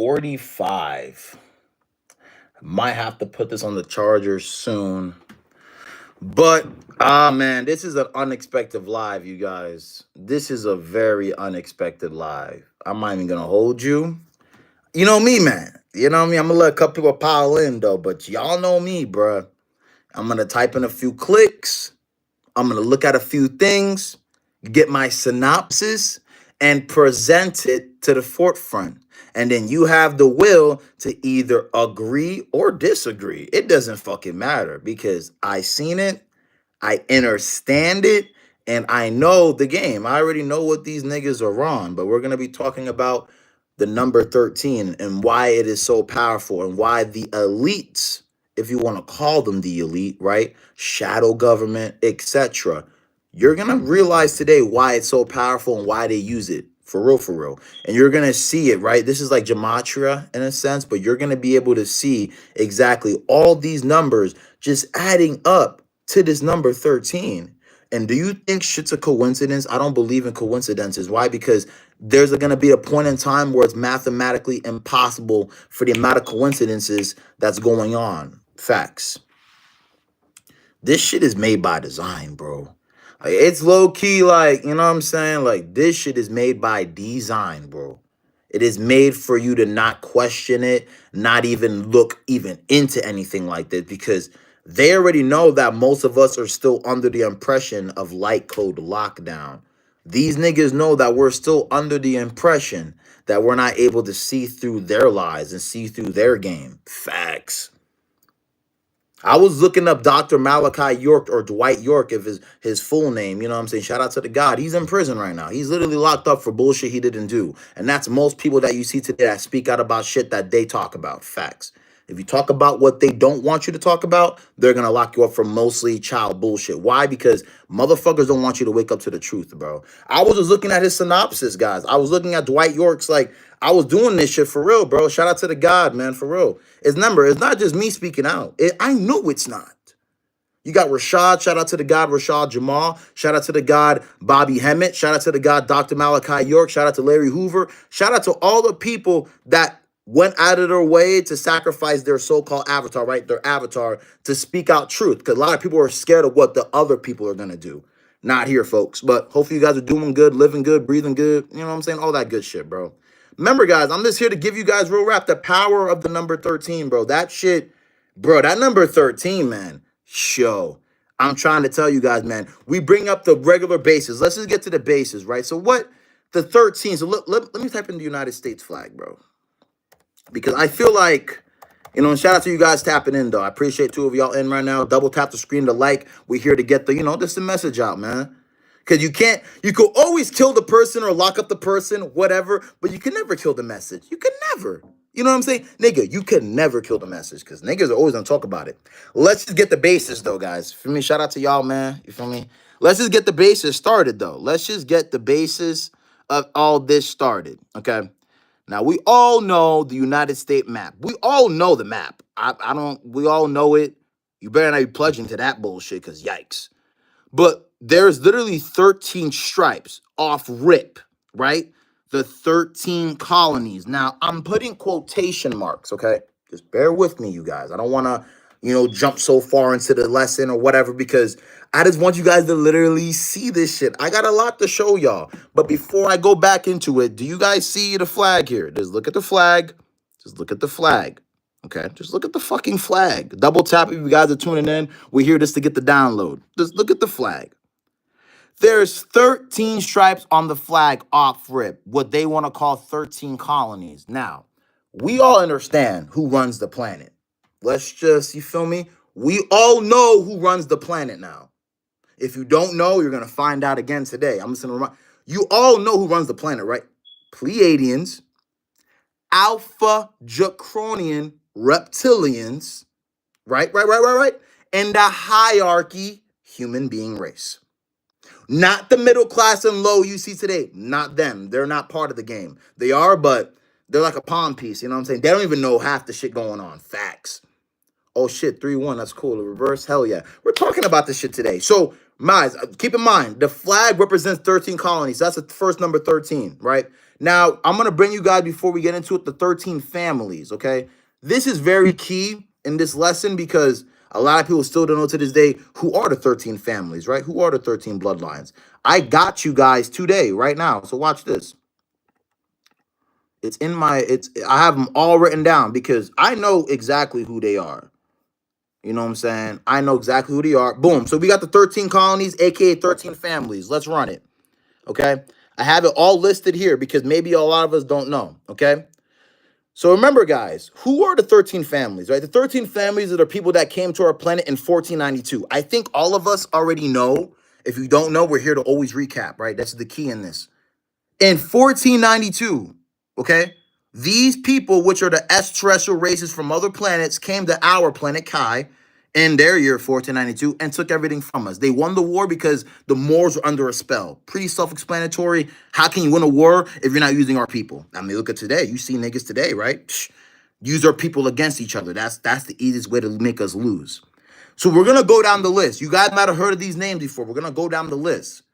45. Might have to put this on the charger soon. But man, this is an unexpected live, you guys. This is a very unexpected live. I'm not even gonna hold you. You know me, man. You know me. I'm gonna let a couple people pile in though, but y'all know me, bruh. I'm gonna type in a few clicks. I'm gonna look at a few things, get my synopsis, and present it to the forefront. And then you have the will to either agree or disagree. It doesn't fucking matter because I seen it, I understand it, and I know the game. I already know what these niggas are on, but we're gonna be talking about the number 13 and why it is so powerful and why the elites, if you want to call them the elite, right? Shadow government, etc. You're gonna realize today why it's so powerful and why they use it. For real, for real. And you're gonna see it, right? This is like gematria in a sense, but you're gonna be able to see exactly all these numbers just adding up to this number 13. And do you think shit's a coincidence? I don't believe in coincidences. Why? Because there's going to be a point in time where it's mathematically impossible for the amount of coincidences that's going on. Facts. This shit is made by design, bro. Like, it's low key, like, you know what I'm saying? Like, this shit is made by design, bro. It is made for you to not question it, not even look even into anything like this, because they already know that most of us are still under the impression of light code lockdown. These niggas know that we're still under the impression that we're not able to see through their lies and see through their game. Facts. I was looking up Dr. Malachi York or Dwight York, if his full name, you know what I'm saying? Shout out to the God. He's in prison right now. He's literally locked up for bullshit he didn't do. And that's most people that you see today that speak out about shit that they talk about. Facts. If you talk about what they don't want you to talk about, they're going to lock you up for mostly child bullshit. Why? Because motherfuckers don't want you to wake up to the truth, bro. I was just looking at his synopsis, guys. I was looking at Dwight York's, like, I was doing this shit for real, bro. Shout out to the God, man, for real. It's not just me speaking out. I know it's not. You got Rashad, shout out to the God, Rashad Jamal. Shout out to the God, Bobby Hemmett. Shout out to the God, Dr. Malachi York. Shout out to Larry Hoover. Shout out to all the people that went out of their way to sacrifice their so-called avatar, right? Their avatar to speak out truth. Because a lot of people are scared of what the other people are going to do. Not here, folks. But hopefully you guys are doing good, living good, breathing good. You know what I'm saying? All that good shit, bro. Remember, guys, I'm just here to give you guys real rap the power of the number 13, bro. That shit, bro, that number 13, man. Show. I'm trying to tell you guys, man. We bring up the regular bases. Let's just get to the bases, right? So what the 13, so let me type in the United States flag, bro. Because I feel like, you know, and shout out to you guys tapping in, though. I appreciate two of y'all in right now. Double tap the screen to like. We're here to get the, you know, just the message out, man. Because you could always kill the person or lock up the person, whatever, but you can never kill the message. You can never. You know what I'm saying? Nigga, you can never kill the message because niggas are always going to talk about it. Let's just get the basis, though, guys. For me, shout out to y'all, man. You feel me? Let's just get the basis started, though. Let's just get the basis of all this started, okay? Now, we all know the United States map. We all know the map. We all know it. You better not be pledging to that bullshit because yikes. But there's literally 13 stripes off rip, right? The 13 colonies. Now, I'm putting quotation marks, okay? Just bear with me, you guys. I don't want to, you know, jump so far into the lesson or whatever because I just want you guys to literally see this shit. I got a lot to show y'all. But before I go back into it, do you guys see the flag here? Just look at the flag. Just look at the flag. Okay, just look at the fucking flag. Double tap if you guys are tuning in. We're here just to get the download. Just look at the flag. There's 13 stripes on the flag off rip, what they want to call 13 colonies. Now, we all understand who runs the planet. Let's just, you feel me? We all know who runs the planet now. If you don't know, you're going to find out again today. I'm just going to remind you all know who runs the planet, right? Pleiadians, Alpha Draconian reptilians, right? And the hierarchy human being race. Not the middle class and low you see today. Not them. They're not part of the game. They are, but they're like a pawn piece. You know what I'm saying? They don't even know half the shit going on. Facts. Oh, shit. 3-1. That's cool. The reverse. Hell yeah. We're talking about this shit today. So, guys, keep in mind, the flag represents 13 colonies. That's the first number 13, right? Now, I'm going to bring you guys, before we get into it, the 13 families, okay? This is very key in this lesson because a lot of people still don't know to this day who are the 13 families, right? Who are the 13 bloodlines? I got you guys today, right now. So watch this. I have them all written down because I know exactly who they are. You know what I'm saying? I know exactly who they are. Boom. So we got the 13 colonies, aka 13 families. Let's run it. Okay. I have it all listed here because maybe a lot of us don't know. Okay. So remember, guys, who are the 13 families, right? The 13 families are the people that came to our planet in 1492. I think all of us already know. If you don't know, we're here to always recap, right? That's the key in this. In 1492, okay, these people, which are the extraterrestrial races from other planets, came to our planet Kai in their year 1492 and took everything from us. They won the war because the Moors were under a spell. Pretty self-explanatory. How can you win a war if you're not using our people? I mean, look at today. You see niggas today, right? Use our people against each other. That's the easiest way to make us lose. So we're gonna go down the list. You guys might have heard of these names before. We're gonna go down the list.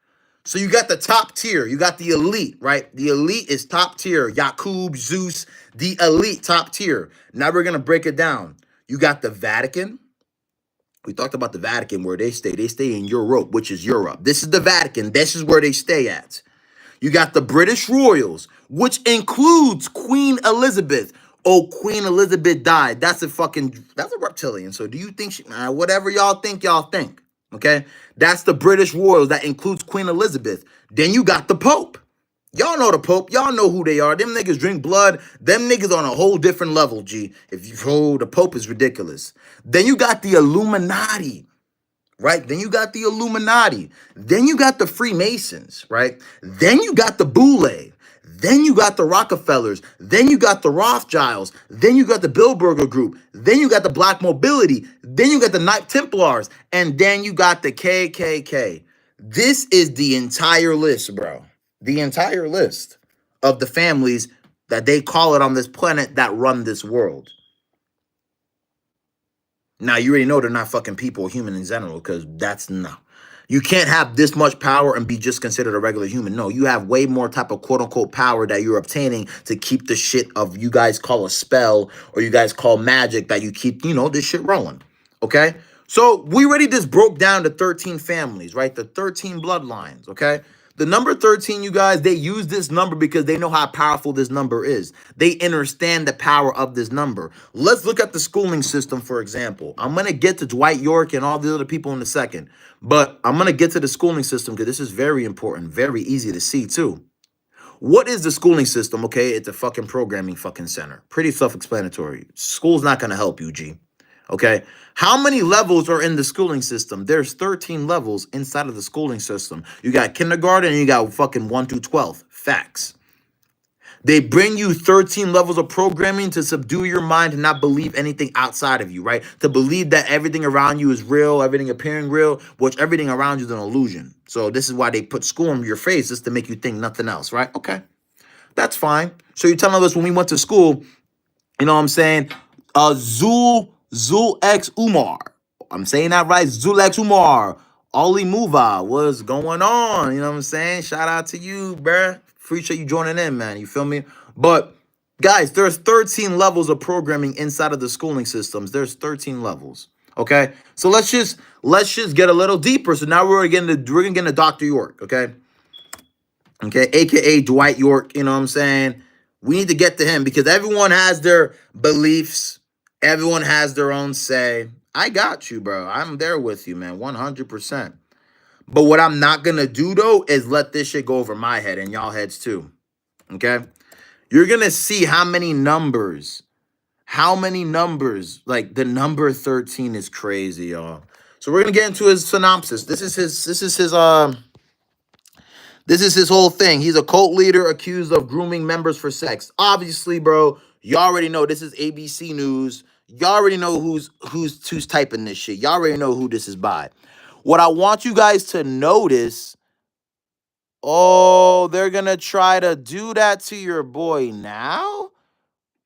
So you got the top tier. You got the elite, right? The elite is top tier. Yakub, Zeus, the elite top tier. Now we're going to break it down. You got the Vatican. We talked about the Vatican, where they stay. They stay in Europe, which is Europe. This is the Vatican. This is where they stay at. You got the British Royals, which includes Queen Elizabeth. Oh, Queen Elizabeth died. That's a reptilian. So do you think whatever y'all think, okay? That's the British Royals. That includes Queen Elizabeth. Then you got the Pope. Y'all know the Pope. Y'all know who they are. Them niggas drink blood. Them niggas on a whole different level, G. The Pope is ridiculous. Then you got the Illuminati. Right? Then you got the Illuminati. Then you got the Freemasons, right? Then you got the Boule. Then you got the Rockefellers. Then you got the Rothschilds. Then you got the Bilderberger Group. Then you got the Black Mobility. Then you got the Knight Templars. And then you got the KKK. This is the entire list, bro. The entire list of the families that they call it on this planet that run this world. Now, you already know they're not fucking people or human in general, because that's no. You can't have this much power and be just considered a regular human. No, you have way more type of quote unquote power that you're obtaining to keep the shit of you guys call a spell or you guys call magic, that you keep, this shit rolling. Okay? So we already just broke down the 13 families, right? The 13 bloodlines, okay? The number 13, you guys, they use this number because they know how powerful this number is. They understand the power of this number. Let's look at the schooling system, for example. I'm going to get to Dwight York and all the other people in a second. But I'm going to get to the schooling system because this is very important, very easy to see, too. What is the schooling system? Okay, it's a fucking programming fucking center. Pretty self-explanatory. School's not going to help you, G. Okay, how many levels are in the schooling system? There's 13 levels inside of the schooling system. You got kindergarten and you got fucking 1 through 12. Facts. They bring you 13 levels of programming to subdue your mind and not believe anything outside of you, right? To believe that everything around you is real, everything appearing real, which everything around you is an illusion. So this is why they put school in your face, just to make you think nothing else, right? Okay, that's fine. So you're telling us when we went to school, you know what I'm saying? Zul X Umar. I'm saying that right. Zul X Umar. Ali Muva. What's going on? You know what I'm saying? Shout out to you, bruh. Appreciate you joining in, man. You feel me? But guys, there's 13 levels of programming inside of the schooling systems. There's 13 levels. Okay. So let's just get a little deeper. So now we're gonna get into Dr. York, okay? Okay, aka Dwight York, you know what I'm saying? We need to get to him because everyone has their beliefs. Everyone has their own say. I got you, bro. I'm there with you, man, 100%. But what I'm not going to do, though, is let this shit go over my head and y'all heads, too. Okay? You're going to see how many numbers. Like, the number 13 is crazy, y'all. So we're going to get into his synopsis. This is his whole thing. He's a cult leader accused of grooming members for sex. Obviously, bro, you already know this is ABC News. Y'all already know who's typing this shit. Y'all already know who this is by. What I want you guys to notice, oh, they're going to try to do that to your boy now?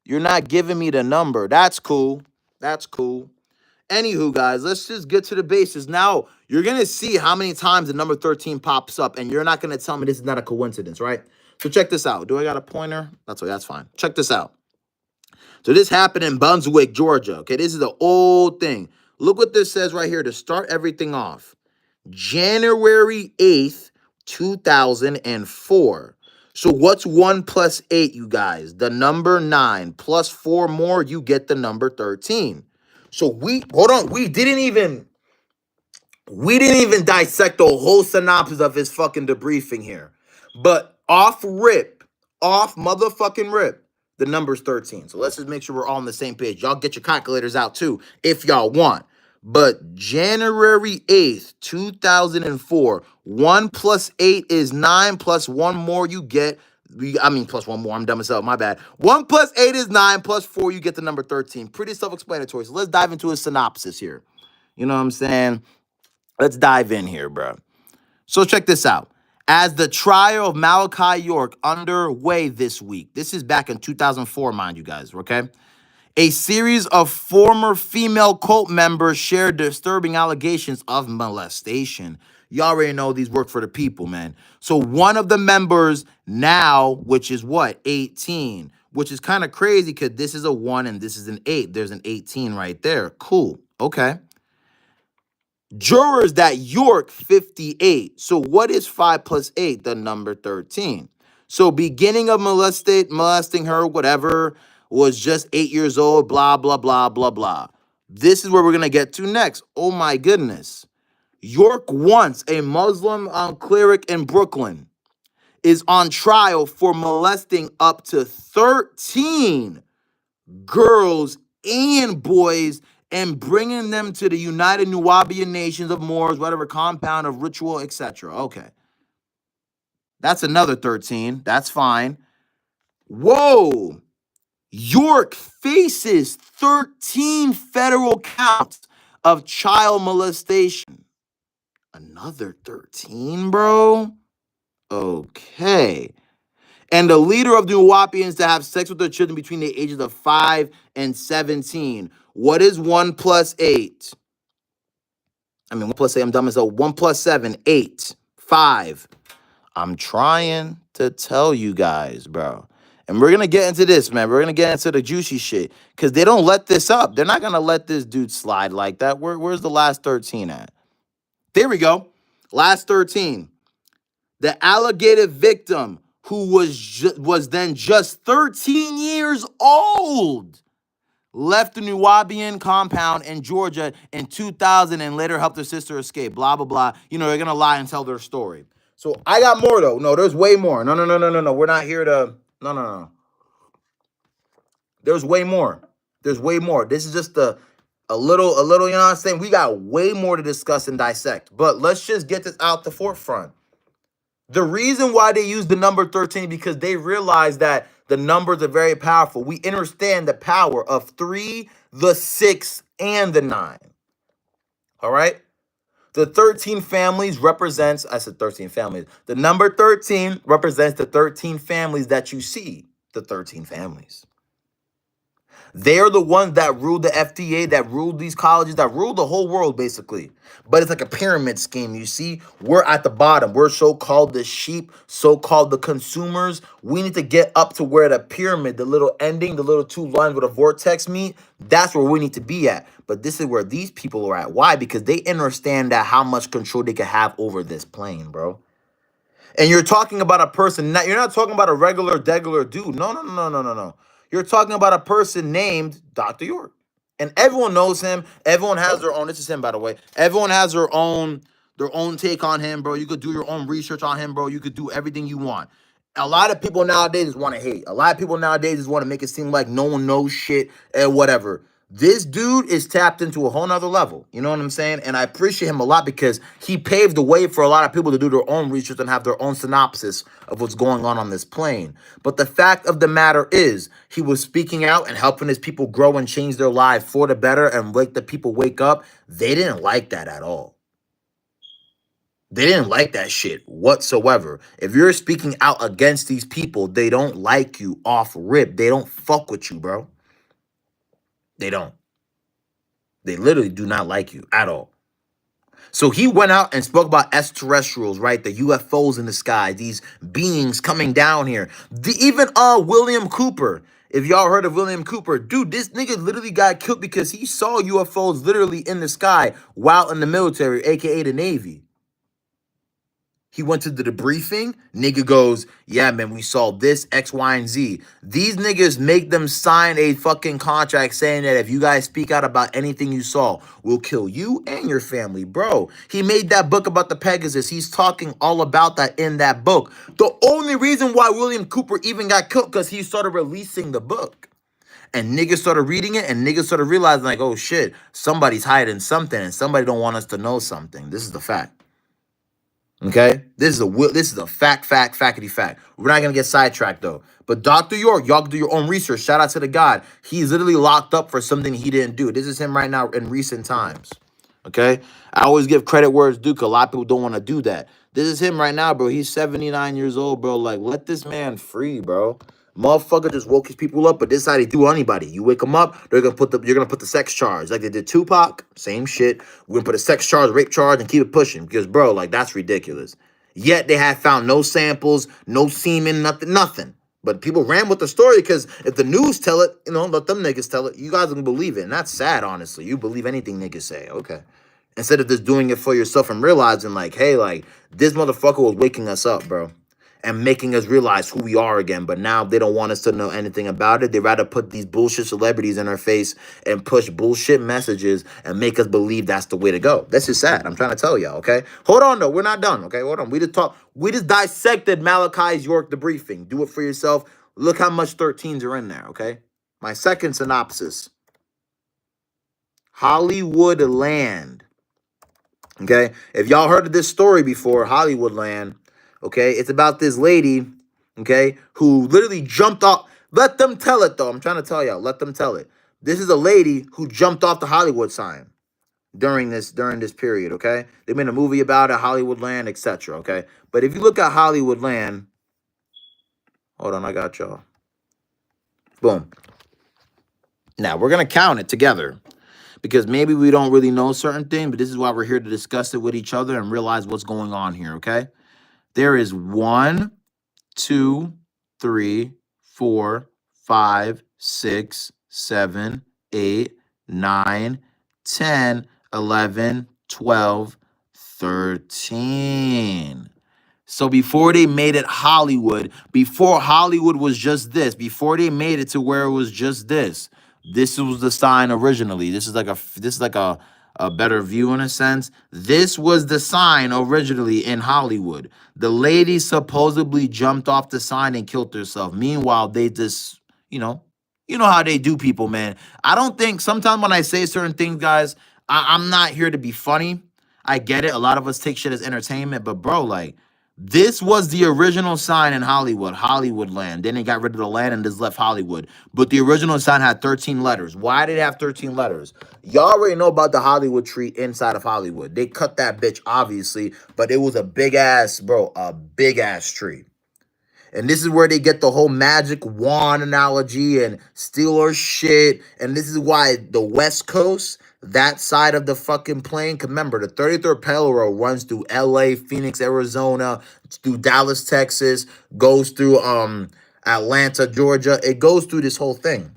You're not giving me the number. That's cool. That's cool. Anywho, guys, let's just get to the basis. Now, you're going to see how many times the number 13 pops up, and you're not going to tell me this is not a coincidence, right? So check this out. Do I got a pointer? That's fine. Check this out. So this happened in Brunswick, Georgia. Okay, this is the old thing. Look what this says right here to start everything off. January 8th, 2004. So what's 1 plus 8, you guys? The number 9 plus 4 more, you get the number 13. So hold on, we didn't even dissect the whole synopsis of his fucking debriefing here. But off motherfucking rip, the number's 13. So let's just make sure we're all on the same page. Y'all get your calculators out too, if y'all want. But January 8th, 2004, 1 plus 8 is 9, plus 1 more you get. Plus 1 more. I'm dumb myself. My bad. 1 plus 8 is 9, plus 4, you get the number 13. Pretty self-explanatory. So let's dive into a synopsis here. You know what I'm saying? Let's dive in here, bro. So check this out. As the trial of Malachi York underway this week, this is back in 2004, mind you guys, okay? A series of former female cult members shared disturbing allegations of molestation. You already know these work for the people, man. So one of the members now, which is what? 18, which is kind of crazy because this is a 1 and this is an 8. There's an 18 right there. Cool. Okay. Jurors that York, 58. So what is 5 plus 8? The number 13. So beginning of molesting her, whatever, was just 8 years old, blah, blah, blah, blah, blah. This is where we're going to get to next. Oh my goodness. York, once a Muslim cleric in Brooklyn, is on trial for molesting up to 13 girls and boys and bringing them to the United Nuwaubian Nations of Moors, whatever compound of ritual, etc. Okay. That's another 13. That's fine. Whoa. York faces 13 federal counts of child molestation. Another 13, bro? Okay. And the leader of the Nuwaubians to have sex with their children between the ages of 5 and 17. What is 1 plus 8? 1 plus 8, I'm dumb as hell. 1 plus 7, 8. 5. I'm trying to tell you guys, bro. And we're going to get into this, man. We're going to get into the juicy shit. Because they don't let this up. They're not going to let this dude slide like that. Where's the last 13 at? There we go. Last 13. The alleged victim, who was then just 13 years old, left the Nuwaubian compound in Georgia in 2000 and later helped her sister escape. Blah, blah, blah. You know, they're going to lie and tell their story. So I got more, though. No, there's way more. No. We're not here to... No. There's way more. There's way more. This is just a little, you know what I'm saying? We got way more to discuss and dissect. But let's just get this out the forefront. The reason why they use the number 13 because they realize that the numbers are very powerful. We understand the power of 3, the 6, and the 9. All right? The 13 families represents, I said 13 families. The number 13 represents the 13 families that you see. The 13 families. They're the ones that rule the FDA, that rule these colleges, that rule the whole world, basically. But it's like a pyramid scheme, you see? We're at the bottom. We're so-called the sheep, so-called the consumers. We need to get up to where the pyramid, the little ending, the little 2 lines with a vortex meet, that's where we need to be at. But this is where these people are at. Why? Because they understand that how much control they can have over this plane, bro. And you're talking about a person, you're not talking about a regular dude. No. You're talking about a person named Dr. York. And everyone knows him. Everyone has their own. This is him, by the way. Everyone has their own take on him, bro. You could do your own research on him, bro. You could do everything you want. A lot of people nowadays just want to hate. A lot of people nowadays just want to make it seem like no one knows shit and whatever. This dude is tapped into a whole nother level. You know what I'm saying? And I appreciate him a lot because he paved the way for a lot of people to do their own research and have their own synopsis of what's going on this plane. But the fact of the matter is, he was speaking out and helping his people grow and change their lives for the better and make the people wake up. They didn't like that at all. They didn't like that shit whatsoever. If you're speaking out against these people, they don't like you off rip. They don't fuck with you, bro. They don't. They literally do not like you at all. So he went out and spoke about extraterrestrials, right? The UFOs in the sky, these beings coming down here. Even William Cooper. If y'all heard of William Cooper, dude, this nigga literally got killed because he saw UFOs literally in the sky while in the military, aka the Navy. He went to the debriefing. Nigga goes, yeah, man, we saw this, X, Y, and Z. These niggas make them sign a fucking contract saying that if you guys speak out about anything you saw, we'll kill you and your family. Bro, he made that book about the Pegasus. He's talking all about that in that book. The only reason why William Cooper even got killed because he started releasing the book. And niggas started reading it, and niggas started realizing, like, oh shit, somebody's hiding something, and somebody don't want us to know something. This is the fact. Okay, this is a fact. We're not gonna get sidetracked though. But Dr. York, y'all can do your own research. Shout out to the God. He's literally locked up for something he didn't do. This is him right now in recent times. Okay, I always give credit where it's due. 'Cause a lot of people don't want to do that. This is him right now, bro. He's 79 years old, bro. Like, let this man free, bro. Motherfucker just woke his people up, but this is how they do anybody. You wake them up, you're gonna put the sex charge like they did Tupac. Same shit. We're gonna put a sex charge, rape charge, and keep it pushing because, bro, like that's ridiculous. Yet they have found no samples, no semen, nothing. But people ran with the story because if the news tell it, let them niggas tell it. You guys can believe it, and that's sad, honestly. You believe anything niggas say, okay? Instead of just doing it for yourself and realizing, like, hey, like this motherfucker was waking us up, bro, and making us realize who we are again. But now they don't want us to know anything about it. They rather put these bullshit celebrities in our face and push bullshit messages and make us believe that's the way to go. This is sad. I'm trying to tell y'all, okay? Hold on, though. We're not done, okay? Hold on. We just dissected Malachi's York debriefing. Do it for yourself. Look how much 13s are in there, okay? My second synopsis. Hollywoodland. Okay? If y'all heard of this story before, Hollywoodland, okay, it's about this lady, okay, who literally jumped off. Let them tell it, though. I'm trying to tell y'all. Let them tell it. This is a lady who jumped off the Hollywood sign during this period, okay? They made a movie about it, Hollywoodland, etc., okay? But if you look at Hollywoodland, hold on, I got y'all. Boom. Now, we're going to count it together because maybe we don't really know certain things, but this is why we're here to discuss it with each other and realize what's going on here, okay? There is 1, 2, 3, 4, 5, 6, 7, 8, 9, 10, 11, 12, 13. So before they made it Hollywood, before Hollywood was just this, before they made it to where it was just this was the sign originally. This is like a better view in a sense. This was the sign originally in Hollywood. The lady supposedly jumped off the sign and killed herself. Meanwhile, they just, you know how they do people, man. I don't think sometimes when I say certain things, guys, I'm not here to be funny. I get it. A lot of us take shit as entertainment, but bro, like, this was the original sign in Hollywood, Hollywoodland. Then they got rid of the land and just left Hollywood. But the original sign had 13 letters. Why did it have 13 letters? Y'all already know about the Hollywood tree inside of Hollywood. They cut that bitch, obviously, but it was a big-ass, bro, a big-ass tree. And this is where they get the whole magic wand analogy and Steelers shit. And this is why the West Coast, that side of the fucking plane, remember, the 33rd parallel runs through LA, Phoenix, Arizona, through Dallas, Texas, goes through Atlanta, Georgia. It goes through this whole thing.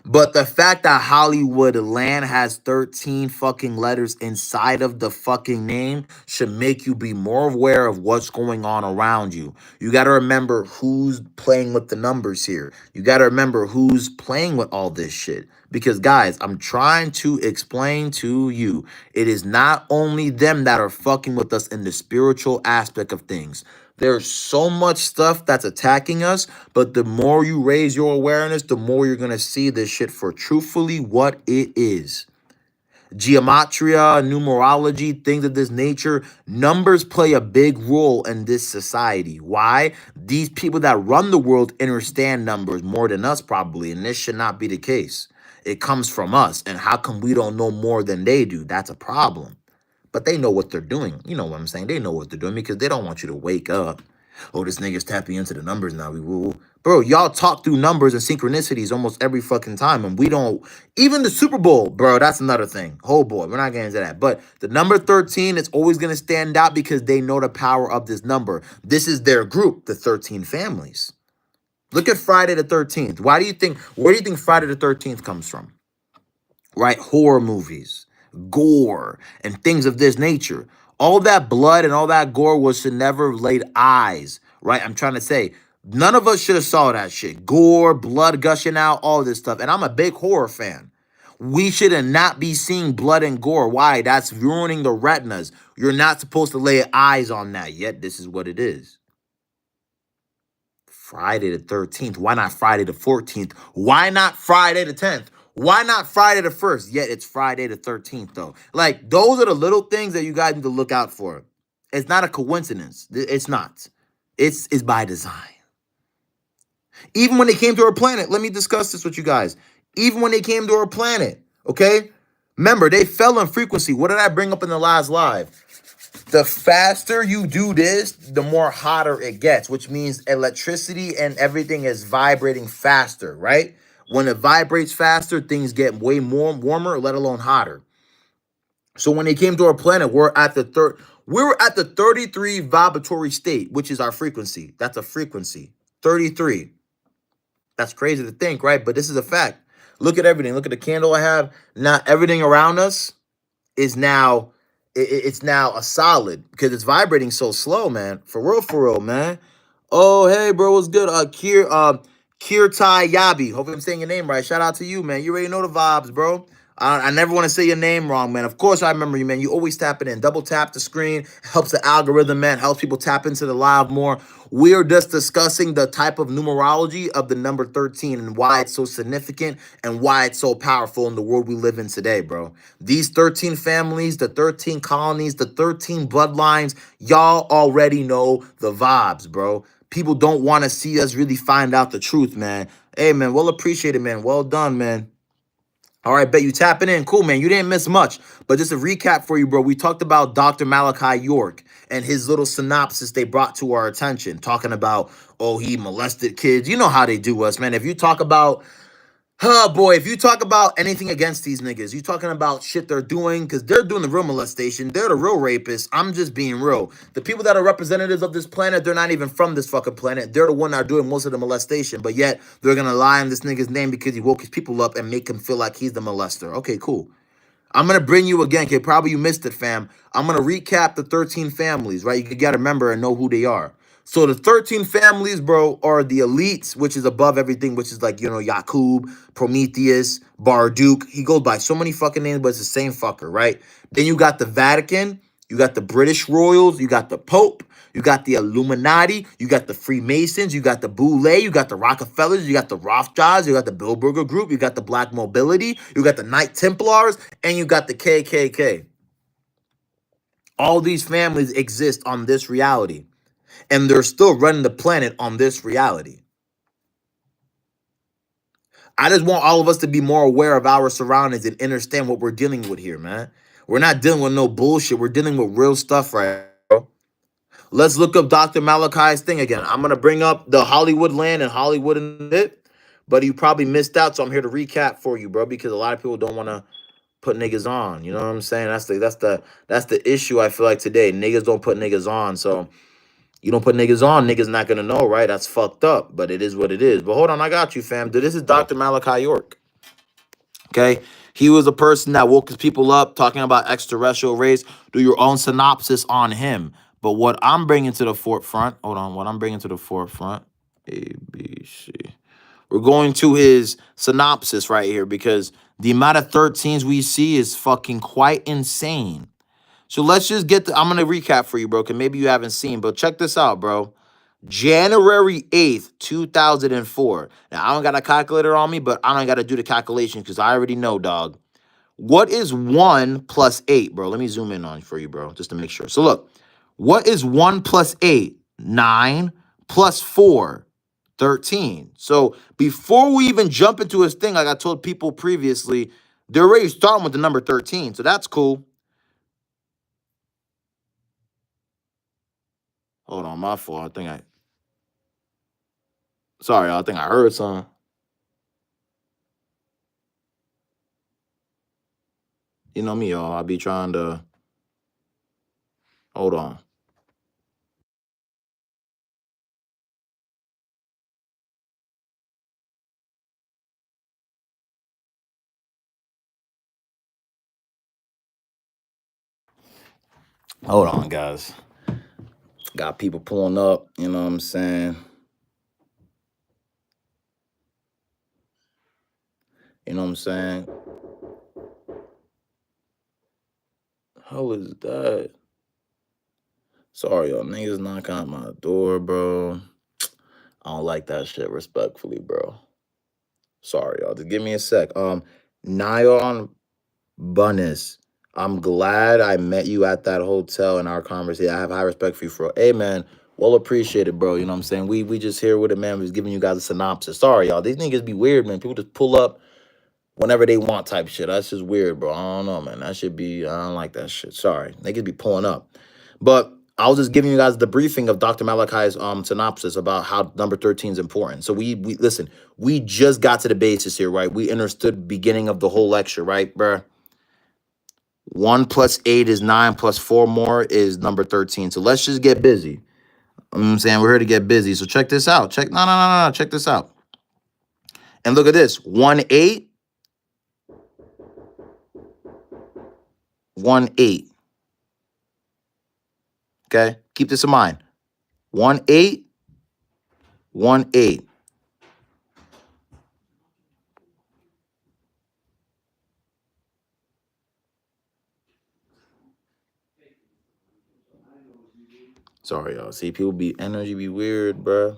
But the fact that Hollywoodland has 13 fucking letters inside of the fucking name should make you be more aware of what's going on around you. You got to remember who's playing with the numbers here. You got to remember who's playing with all this shit. Because, guys, I'm trying to explain to you, it is not only them that are fucking with us in the spiritual aspect of things. There's so much stuff that's attacking us, but the more you raise your awareness, the more you're going to see this shit for truthfully what it is. Geometria, numerology, things of this nature, numbers play a big role in this society. Why? These people that run the world understand numbers more than us probably, and this should not be the case. It comes from us, and how come we don't know more than they do? That's a problem. But they know what they're doing. You know what I'm saying? They know what they're doing because they don't want you to wake up. Oh, this nigga's tapping into the numbers now. We woo. Bro, y'all talk through numbers and synchronicities almost every fucking time. And we don't, even the Super Bowl, bro, that's another thing. Oh boy, we're not getting into that. But the number 13 is always going to stand out because they know the power of this number. This is their group, the 13 families. Look at Friday the 13th. Where do you think Friday the 13th comes from? Right? Horror movies, gore, and things of this nature. All that blood and all that gore was to never laid eyes, right? I'm trying to say, none of us should have saw that shit. Gore, blood gushing out, all this stuff. And I'm a big horror fan. We should not be seeing blood and gore. Why? That's ruining the retinas. You're not supposed to lay eyes on that, yet this is what it is. Friday the 13th. Why not Friday the 14th? Why not Friday the 10th? Why not Friday the 1st? Yet it's Friday the 13th, though. Like, those are the little things that you guys need to look out for. It's not a coincidence. It's not. It's by design. Even when they came to our planet, let me discuss this with you guys. Even when they came to our planet, okay? Remember, they fell in frequency. What did I bring up in the last live? The faster you do this, the more hotter it gets, which means electricity and everything is vibrating faster, right? When it vibrates faster, things get way more warmer, let alone hotter. So when they came to our planet, we're at the 33 vibratory state, which is our frequency. That's a frequency. 33. That's crazy to think, right? But this is a fact. Look at everything. Look at the candle I have. Now everything around us is now it's now a solid because it's vibrating so slow, man. For real, man. Oh, hey, bro, what's good? Kirtai Yabi. Hope I'm saying your name right. Shout out to you, man. You already know the vibes, bro. I never want to say your name wrong, man. Of course, I remember you, man. You always tap it in. Double tap the screen. Helps the algorithm, man. Helps people tap into the live more. We're just discussing the type of numerology of the number 13 and why it's so significant and why it's so powerful in the world we live in today, bro. These 13 families, the 13 colonies, the 13 bloodlines, y'all already know the vibes, bro. People don't want to see us really find out the truth, man. Hey, man, well appreciated, man. Well done, man. All right, bet you tapping in. Cool, man. You didn't miss much. But just a recap for you, bro. We talked about Dr. Malachi York and his little synopsis they brought to our attention, talking about, oh, he molested kids. You know how they do us, man. If you talk about, oh, boy, if you talk about anything against these niggas, you talking about shit they're doing, because they're doing the real molestation. They're the real rapists. I'm just being real. The people that are representatives of this planet, they're not even from this fucking planet. They're the one that are doing most of the molestation, but yet they're going to lie on this nigga's name because he woke his people up and make him feel like he's the molester. Okay, cool. I'm going to bring you again, kid. Probably you missed it, fam. I'm going to recap the 13 families, right? You got to remember and know who they are. So the 13 families, bro, are the elites, which is above everything, which is like, you know, Yakub, Prometheus, Barduk. He goes by so many fucking names, but it's the same fucker, right? Then you got the Vatican, you got the British royals, you got the Pope, you got the Illuminati, you got the Freemasons, you got the Boule, you got the Rockefellers, you got the Rothschilds, you got the Bilderberger Group, you got the Black Mobility, you got the Knight Templars, and you got the KKK. All these families exist on this reality, and they're still running the planet on this reality. I just want all of us to be more aware of our surroundings and understand what we're dealing with here, man. We're not dealing with no bullshit. We're dealing with real stuff, right, bro? Let's look up Dr. Malachi's thing again. I'm going to bring up the Hollywood land and Hollywood and it, but you probably missed out, so I'm here to recap for you, bro, because a lot of people don't want to put niggas on. You know what I'm saying? That's the issue I feel like today. Niggas don't put niggas on, so you don't put niggas on, niggas not going to know, right? That's fucked up, but it is what it is. But hold on, I got you, fam. Dude, this is Dr. Malachi York, okay? He was a person that woke his people up talking about extraterrestrial race. Do your own synopsis on him. But what I'm bringing to the forefront, hold on, what I'm bringing to the forefront, A, B, C. We're going to his synopsis right here because the amount of 13s we see is fucking quite insane. So let's just I'm going to recap for you, bro, because maybe you haven't seen, but check this out, bro. January 8th, 2004. Now, I don't got a calculator on me, but I don't got to do the calculation because I already know, dog. What is 1 plus 8, bro? Let me zoom in on for you, bro, just to make sure. So look, what is 1 plus 8? 9 plus 4, 13. So before we even jump into his thing, like I told people previously, they're already starting with the number 13. So that's cool. Hold on, my fault. Sorry, I think I heard something. You know me, y'all. I be trying to. Hold on. Hold on, guys. Got people pulling up. You know what I'm saying? You know what I'm saying? How is that? Sorry, y'all. Niggas knocking on my door, bro. I don't like that shit, respectfully, bro. Sorry, y'all. Just give me a sec. Nyon Bunnis. I'm glad I met you at that hotel in our conversation. I have high respect for you for. Hey, man. Well appreciated, bro. You know what I'm saying? We just here with it, man. We was giving you guys a synopsis. Sorry, y'all. These niggas be weird, man. People just pull up whenever they want type shit. That's just weird, bro. I don't know, man. That should be. I don't like that shit. Sorry. Niggas be pulling up. But I was just giving you guys the briefing of Dr. Malachi's synopsis about how number 13 is important. So we listen, we just got to the basis here, right? We understood the beginning of the whole lecture, right, bruh? 1 plus 8 is 9 plus 4 more is number 13. So let's just get busy. You know what I'm saying? We're here to get busy. So check this out. No. Check this out. And look at this. 1, 8. 1, 8. Okay? Keep this in mind. 1, 8. 1, 8. Sorry, y'all. See, people be energy be weird, bruh.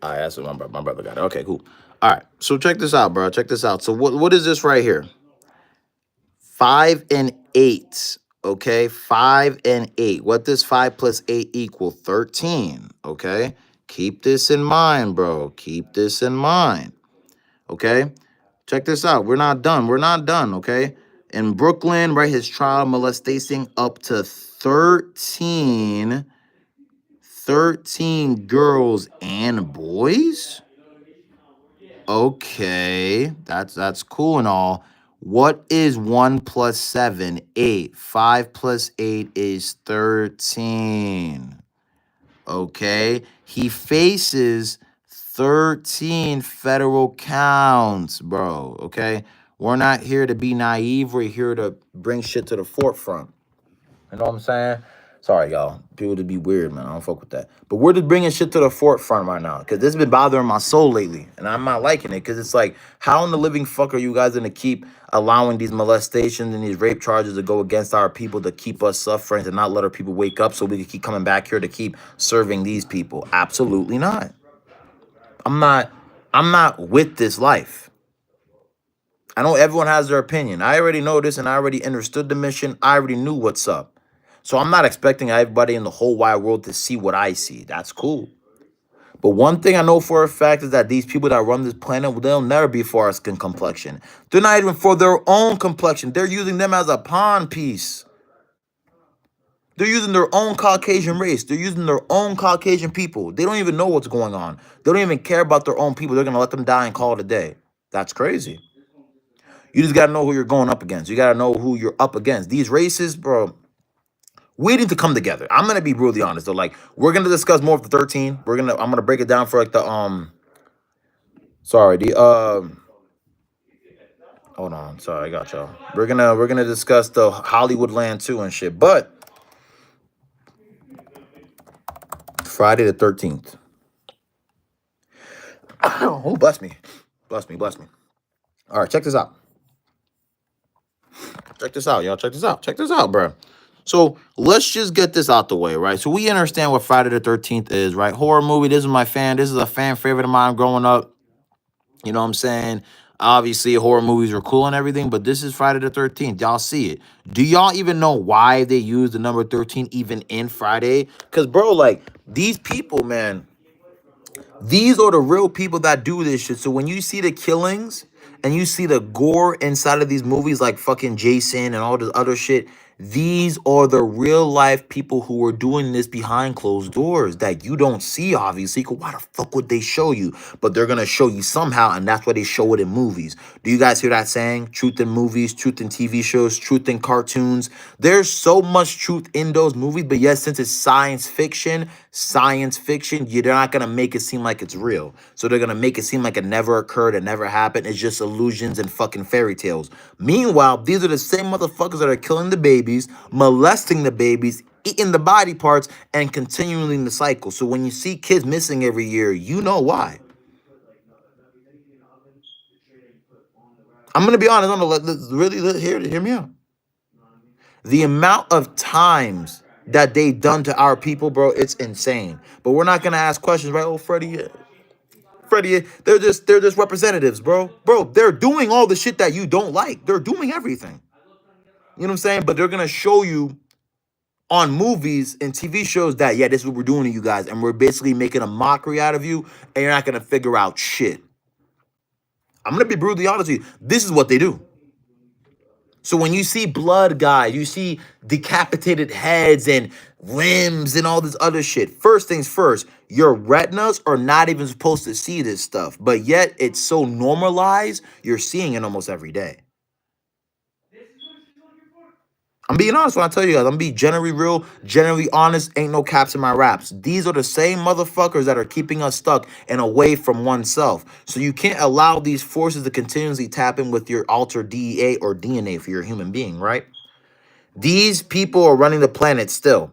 All right, that's what my brother got it. Okay, cool. All right, so check this out, bro. Check this out. So what is this right here? 5 and 8. Okay, 5 and 8. What does 5 plus 8 equal? 13. Okay, keep this in mind, bro. Keep this in mind. Okay, check this out. We're not done. We're not done. Okay, in Brooklyn, right, his trial molesting up to 13 girls and boys. Okay, that's cool and all. What is 1 plus 7? 8. 5 plus 8 is 13. Okay, he faces 13 federal counts, bro. Okay, we're not here to be naive. We're here to bring shit to the forefront. You know what I'm saying? Sorry, y'all. People to be weird, man. I don't fuck with that. But we're just bringing shit to the forefront right now because this has been bothering my soul lately, and I'm not liking it because it's like, how in the living fuck are you guys gonna keep allowing these molestations and these rape charges to go against our people to keep us suffering, to not let our people wake up so we can keep coming back here to keep serving these people? Absolutely not. I'm not with this life. I know everyone has their opinion. I already know this, and I already understood the mission. I already knew what's up. So I'm not expecting everybody in the whole wide world to see what I see. That's cool. But one thing I know for a fact is that these people that run this planet, they'll never be for our skin complexion. They're not even for their own complexion. They're using them as a pawn piece. They're using their own Caucasian race. They're using their own Caucasian people. They don't even know what's going on. They don't even care about their own people. They're going to let them die and call it a day. That's crazy. You just got to know who you're going up against. You got to know who you're up against. These races, bro, we need to come together. I'm gonna be really honest though. Like, we're gonna discuss more of the 13. I'm gonna break it down for like the sorry, the hold on, sorry, I got y'all. We're gonna discuss the Hollywood land too and shit. But Friday the 13th. Oh, bless me. Bless me, bless me. All right, check this out. Check this out, y'all. Check this out. Check this out, bro. So let's just get this out the way, right? So we understand what Friday the 13th is, right? Horror movie. This is my fan. This is a fan favorite of mine growing up. You know what I'm saying? Obviously, horror movies are cool and everything, but this is Friday the 13th. Y'all see it. Do y'all even know why they use the number 13 even in Friday? Because, bro, like, these people, man, these are the real people that do this shit. So when you see the killings and you see the gore inside of these movies, like fucking Jason and all this other shit, these are the real life people who are doing this behind closed doors that you don't see, obviously. 'Cause why the fuck would they show you? But they're gonna show you somehow, and that's why they show it in movies. Do you guys hear that saying? Truth in movies, truth in TV shows, truth in cartoons. There's so much truth in those movies, but yes, since it's science fiction, you're not gonna make it seem like it's real. So they're gonna make it seem like it never occurred, it never happened. It's just illusions and fucking fairy tales. Meanwhile, these are the same motherfuckers that are killing the babies, molesting the babies, eating the body parts, and continuing the cycle. So when you see kids missing every year, you know why. I'm gonna be honest. I'm gonna hear me out. The amount of times that they done to our people, bro, it's insane. But we're not gonna ask questions, right? Oh, Freddie, they're just representatives, bro. Bro, they're doing all the shit that you don't like. They're doing everything. You know what I'm saying? But they're gonna show you on movies and TV shows that, yeah, this is what we're doing to you guys, and we're basically making a mockery out of you, and you're not gonna figure out shit. I'm gonna be brutally honest with you. This is what they do. So when you see blood, guys, you see decapitated heads and limbs and all this other shit. First things first, your retinas are not even supposed to see this stuff, but yet it's so normalized, you're seeing it almost every day. I'm being honest when I tell you guys. I'm being generally real, generally honest. Ain't no caps in my raps. These are the same motherfuckers that are keeping us stuck and away from oneself. So you can't allow these forces to continuously tap in with your altered DEA or DNA for your human being, right? These people are running the planet still.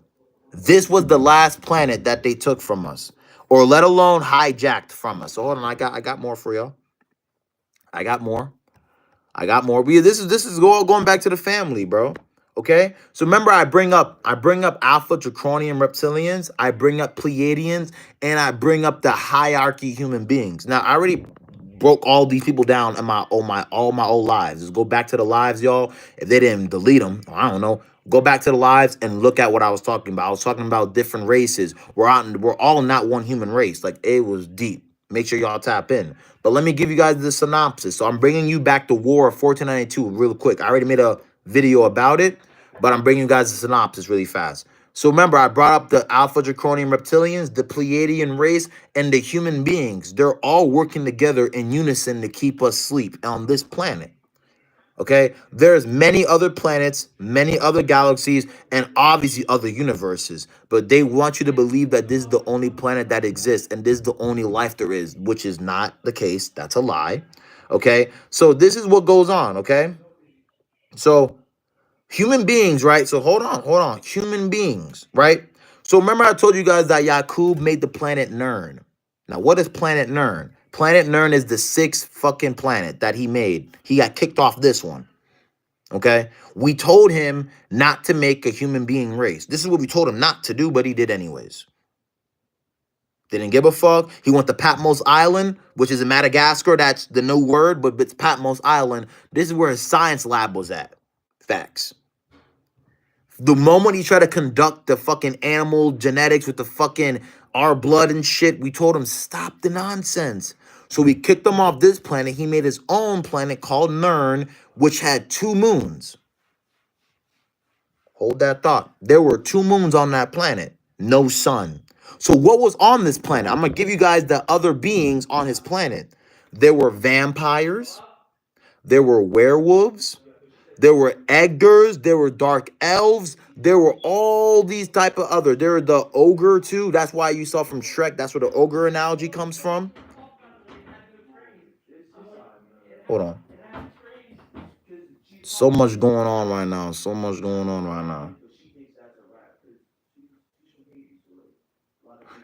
This was the last planet that they took from us, or let alone hijacked from us. So hold on, I got more for y'all. I got more. This is going back to the family, bro. Okay, so remember I bring up Alpha Draconian reptilians, I bring up Pleiadians, and I bring up the hierarchy human beings. Now I already broke all these people down in my old lives. Just go back to the lives, y'all. If they didn't delete them, I don't know. Go back to the lives and look at what I was talking about. I was talking about different races. We're all not one human race. Like, it was deep. Make sure y'all tap in. But let me give you guys the synopsis. So I'm bringing you back to War of 1492 real quick. I already made a video about it, but I'm bringing you guys the synopsis really fast. So remember, I brought up the Alpha Draconian reptilians, the Pleiadian race, and the human beings. They're all working together in unison to keep us asleep on this planet. Okay, there's many other planets, many other galaxies, and obviously other universes, but they want you to believe that this is the only planet that exists and this is the only life there is, which is not the case. That's a lie. Okay, so this is what goes on. Okay, so human beings, right? So hold on, human beings, right? So remember I told you guys that Yakub made the planet Nern. Now what is planet Nern? Planet Nern is the sixth fucking planet that he made. He got kicked off this one. Okay, we told him not to make a human being race. This is what we told him not to do, but he did anyways. Didn't give a fuck. He went to Patmos Island, which is in Madagascar. That's the new word, but it's Patmos Island. This is where his science lab was at. Facts. The moment he tried to conduct the fucking animal genetics with the fucking our blood and shit, we told him stop the nonsense. So we kicked him off this planet. He made his own planet called Nern, which had 2 moons. Hold that thought. There were 2 moons on that planet, no sun. So what was on this planet? I'm going to give you guys the other beings on his planet. There were vampires. There were werewolves. There were Edgars. There were dark elves. There were all these type of other. There were the ogre too. That's why you saw from Shrek. That's where the ogre analogy comes from. Hold on. So much going on right now. So much going on right now.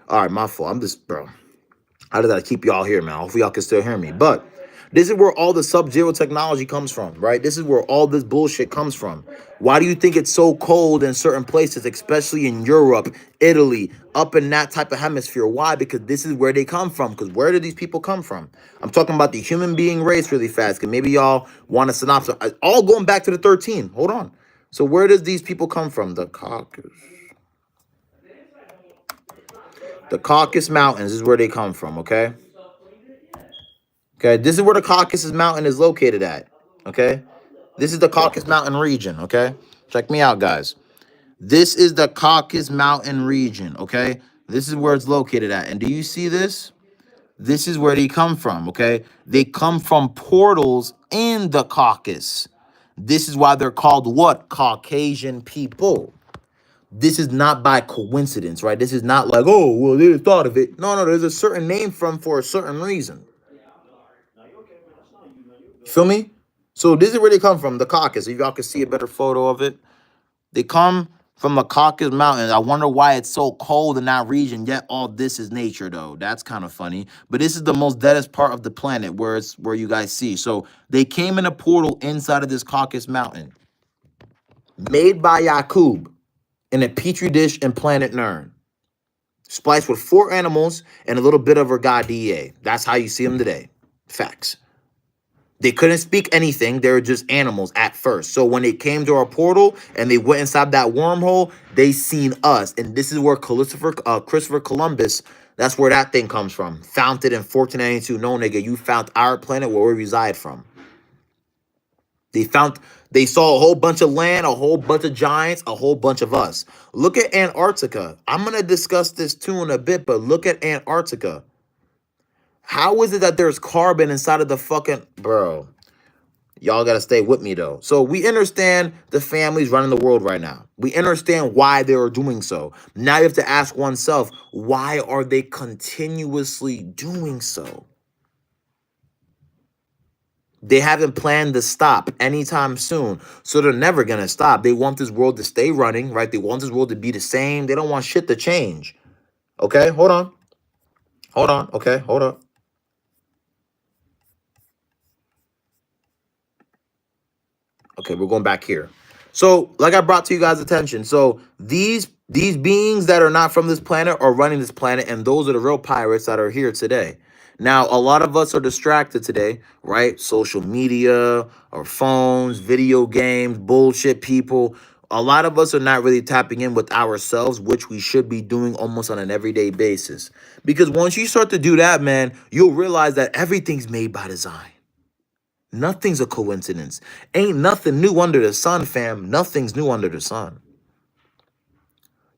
All right, my fault. I'm just, bro. I just gotta keep y'all here, man. Hopefully y'all can still hear me. But this is where all the sub-zero technology comes from, right? This is where all this bullshit comes from. Why do you think it's so cold in certain places, especially in Europe, Italy, up in that type of hemisphere? Why? Because this is where they come from. Because where do these people come from? I'm talking about the human being race really fast, because maybe y'all want a synopsis. All going back to the 13. Hold on. So where does these people come from? The Caucasus. The Caucasus Mountains is where they come from, okay? Okay, this is where the Caucasus Mountain is located at. Okay, this is the Caucasus Mountain region. Okay, check me out, guys. This is the Caucasus Mountain region. Okay, this is where it's located at. And do you see this? This is where they come from. Okay, they come from portals in the Caucasus. This is why they're called what? Caucasian people. This is not by coincidence, right? This is not like, oh, well, they just thought of it. No, no, there's a certain name from for a certain reason. You feel me? So this is where they come from, the Caucasus. If y'all can see a better photo of it, they come from the Caucasus Mountains. I wonder why it's so cold in that region, yet all this is nature, though. That's kind of funny. But this is the most deadest part of the planet where you guys see. So they came in a portal inside of this Caucasus Mountain, made by Yakub in a petri dish in planet Nern, spliced with 4 animals and a little bit of her god DEA. That's how you see them today. Facts. They couldn't speak anything. They were just animals at first. So when it came to our portal and they went inside that wormhole, they seen us. And this is where Christopher Columbus, that's where that thing comes from. Found it in 1492. No, nigga, you found our planet where we reside from. They saw a whole bunch of land, a whole bunch of giants, a whole bunch of us. Look at Antarctica. I'm going to discuss this too in a bit, but look at Antarctica. How is it that there's carbon inside of the fucking... Bro, y'all got to stay with me, though. So we understand the families running the world right now. We understand why they are doing so. Now you have to ask oneself, why are they continuously doing so? They haven't planned to stop anytime soon. So they're never going to stop. They want this world to stay running, right? They want this world to be the same. They don't want shit to change. Okay, hold on. Hold on. Okay, hold up. Okay, we're going back here. So, like I brought to you guys' attention, so these beings that are not from this planet are running this planet, and those are the real pirates that are here today. Now, a lot of us are distracted today, right? Social media, our phones, video games, bullshit people. A lot of us are not really tapping in with ourselves, which we should be doing almost on an everyday basis. Because once you start to do that, man, you'll realize that everything's made by design. Nothing's a coincidence. Ain't nothing new under the sun, fam. Nothing's new under the sun.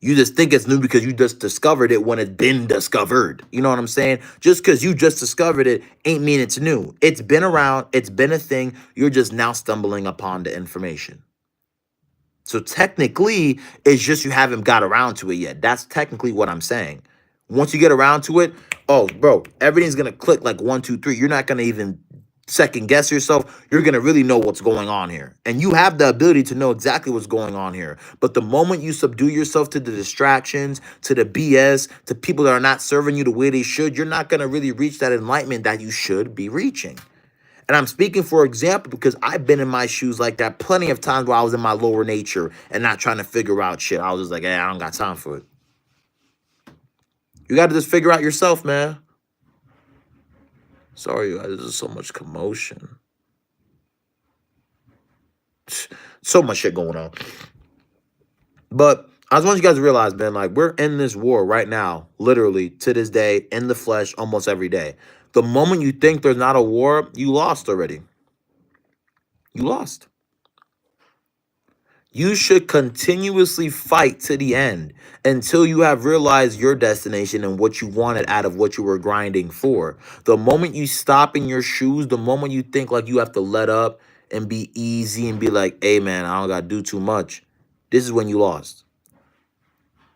You just think it's new because you just discovered it when it's been discovered. You know what I'm saying? Just because you just discovered it ain't mean it's new. It's been around. It's been a thing. You're just now stumbling upon the information. So technically, it's just you haven't got around to it yet. That's technically what I'm saying. Once you get around to it, oh, bro, everything's going to click like 1, 2, 3. You're not going to even second guess yourself. You're going to really know what's going on here. And you have the ability to know exactly what's going on here. But the moment you subdue yourself to the distractions, to the BS, to people that are not serving you the way they should, you're not going to really reach that enlightenment that you should be reaching. And I'm speaking for example because I've been in my shoes like that plenty of times where I was in my lower nature and not trying to figure out shit. I was just like, hey, I don't got time for it. You got to just figure out yourself, man. Sorry, guys. There's so much commotion. So much shit going on. But I just want you guys to realize, man, like we're in this war right now, literally to this day, in the flesh, almost every day. The moment you think there's not a war, you lost already. You lost. You should continuously fight to the end until you have realized your destination and what you wanted out of what you were grinding for. The moment you stop in your shoes, the moment you think like you have to let up and be easy and be like, hey, man, I don't got to do too much. This is when you lost.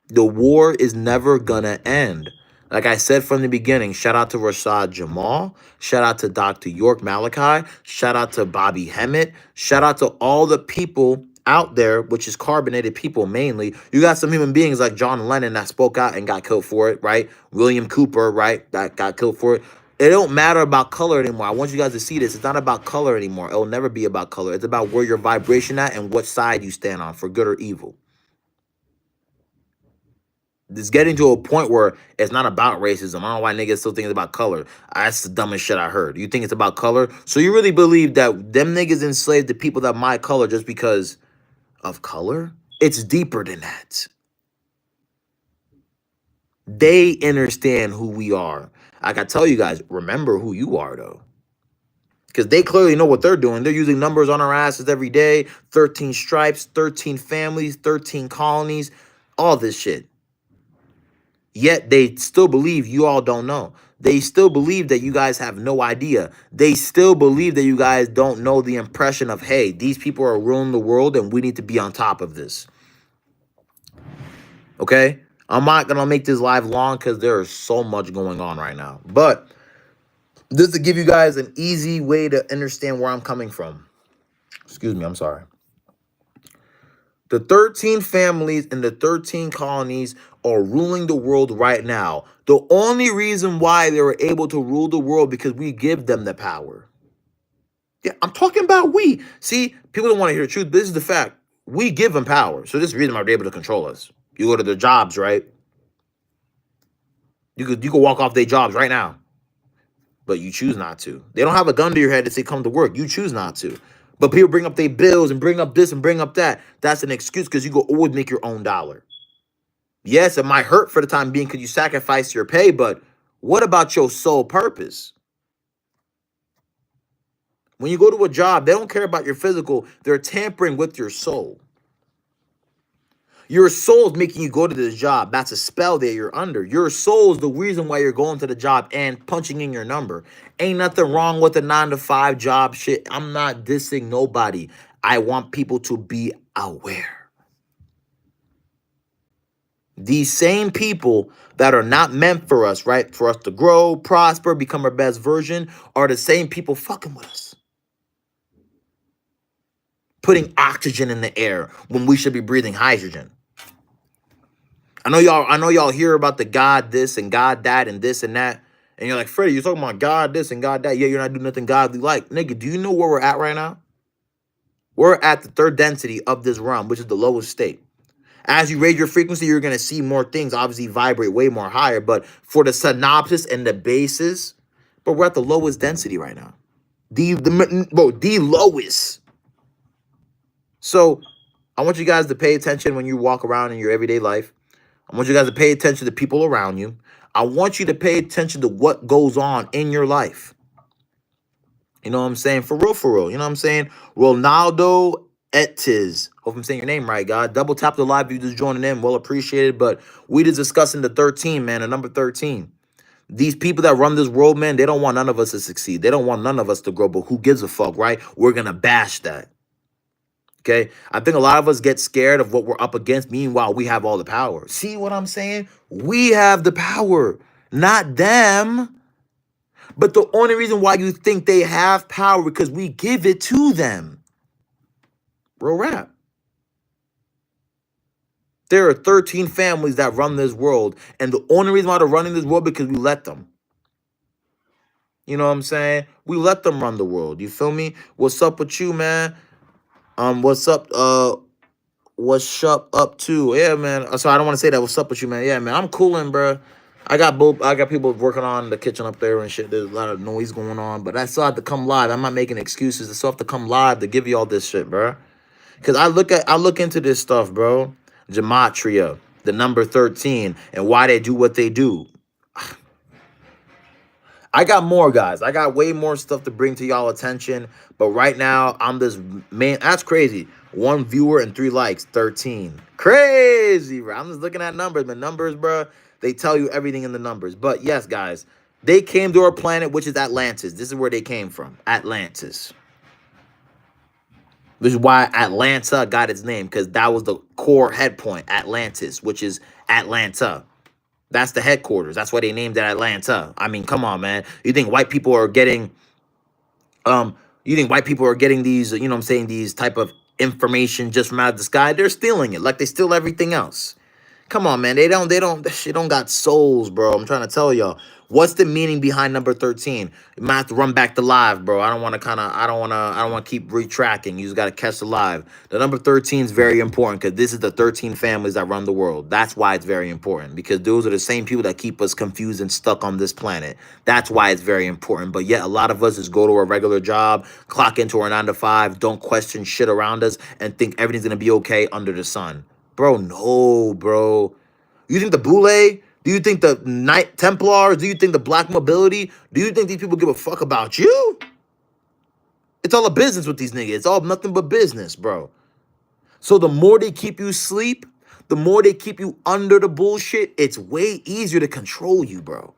The war is never going to end. Like I said from the beginning, shout out to Rashad Jamal, shout out to Dr. York Malachi, shout out to Bobby Hemmett, shout out to all the people out there, which is carbonated people mainly. You got some human beings like John Lennon that spoke out and got killed for it, right? William Cooper, right? That got killed for it. It don't matter about color anymore. I want you guys to see this. It's not about color anymore. It'll never be about color. It's about where your vibration at and what side you stand on, for good or evil. It's getting to a point where it's not about racism. I don't know why niggas still think it's about color. That's the dumbest shit I heard. You think it's about color? So you really believe that them niggas enslaved the people that my color just because of color? It's deeper than that. They understand who we are. Like I tell you guys, remember who you are, though. Because they clearly know what they're doing. They're using numbers on our asses every day. 13 stripes, 13 families, 13 colonies, all this shit. Yet they still believe you all don't know. They still believe that you guys have no idea. They still believe that you guys don't know the impression of, hey, these people are ruling the world and we need to be on top of this. Okay? I'm not going to make this live long because there is so much going on right now. But just to give you guys an easy way to understand where I'm coming from. Excuse me, I'm sorry. The 13 families and the 13 colonies are ruling the world right now. The only reason why they were able to rule the world because we give them the power. Yeah, I'm talking about we. See, people don't want to hear the truth. This is the fact. We give them power. So this is the reason why they're able to control us. You go to their jobs, right? You could walk off their jobs right now. But you choose not to. They don't have a gun to your head to say come to work. You choose not to. But people bring up their bills and bring up this and bring up that. That's an excuse because you go always make your own dollar. Yes, it might hurt for the time being because you sacrifice your pay, but what about your sole purpose? When you go to a job, they don't care about your physical. They're tampering with your soul. Your soul is making you go to this job. That's a spell that you're under. Your soul is the reason why you're going to the job and punching in your number. Ain't nothing wrong with the 9-to-5 job shit. I'm not dissing nobody. I want people to be aware. These same people that are not meant for us, right? For us to grow, prosper, become our best version, are the same people fucking with us. Putting oxygen in the air when we should be breathing hydrogen. I know y'all hear about the God this and God that and this and that. And you're like, Freddie, you're talking about God this and God that. Yeah, you're not doing nothing godly like. Nigga, do you know where we're at right now? We're at the third density of this realm, which is the lowest state. As you raise your frequency, you're going to see more things obviously vibrate way more higher. But for the synopsis and the basis, but we're at the lowest density right now. The lowest. So I want you guys to pay attention when you walk around in your everyday life. I want you guys to pay attention to people around you. I want you to pay attention to what goes on in your life. You know what I'm saying? For real, for real. You know what I'm saying? Ronaldo Etiz. Hope I'm saying your name right, God. Double tap the live if you just joining in. Well appreciated. But we just discussing the 13, man, the number 13. These people that run this world, man, they don't want none of us to succeed. They don't want none of us to grow, but who gives a fuck, right? We're going to bash that. Okay, I think a lot of us get scared of what we're up against. Meanwhile, we have all the power. See what I'm saying? We have the power, not them. But the only reason why you think they have power because we give it to them. Real rap. There are 13 families that run this world. And the only reason why they're running this world because we let them. You know what I'm saying? We let them run the world. You feel me? What's up with you, man? What's up? What's up too? Yeah, man. So I don't want to say that. What's up with you, man? Yeah, man. I'm cooling, bro. I got people working on the kitchen up there and shit. There's a lot of noise going on, but I still have to come live. I'm not making excuses. I still have to come live to give you all this shit, bro. Cause I look into this stuff, bro. Gematria, the number 13, and why they do what they do. I got more, guys. I got way more stuff to bring to y'all attention. But right now, I'm this man. That's crazy. 1 viewer and 3 likes, 13. Crazy, bro. I'm just looking at numbers. The numbers, bro, they tell you everything in the numbers. But yes, guys, they came to our planet, which is Atlantis. This is where they came from, Atlantis. Which is why Atlanta got its name, because that was the core head point, Atlantis, which is Atlanta. That's the headquarters. That's why they named it Atlanta. I mean, come on, man. You think white people are getting these, you know what I'm saying, these type of information just from out of the sky? They're stealing it like they steal everything else. Come on, man. That shit don't got souls, bro. I'm trying to tell y'all. What's the meaning behind number 13? You might have to run back to live, bro. I don't want to keep retracking. You just got to catch the live. The number 13 is very important because this is the 13 families that run the world. That's why it's very important, because those are the same people that keep us confused and stuck on this planet. That's why it's very important. But yet a lot of us just go to a regular job, clock into our 9-to-5, don't question shit around us, and think everything's going to be okay under the sun. Bro, no, bro. You think the Boule? Do you think the Knight Templars? Do you think the Black Mobility? Do you think these people give a fuck about you? It's all a business with these niggas. It's all nothing but business, bro. So the more they keep you asleep, the more they keep you under the bullshit, it's way easier to control you, bro.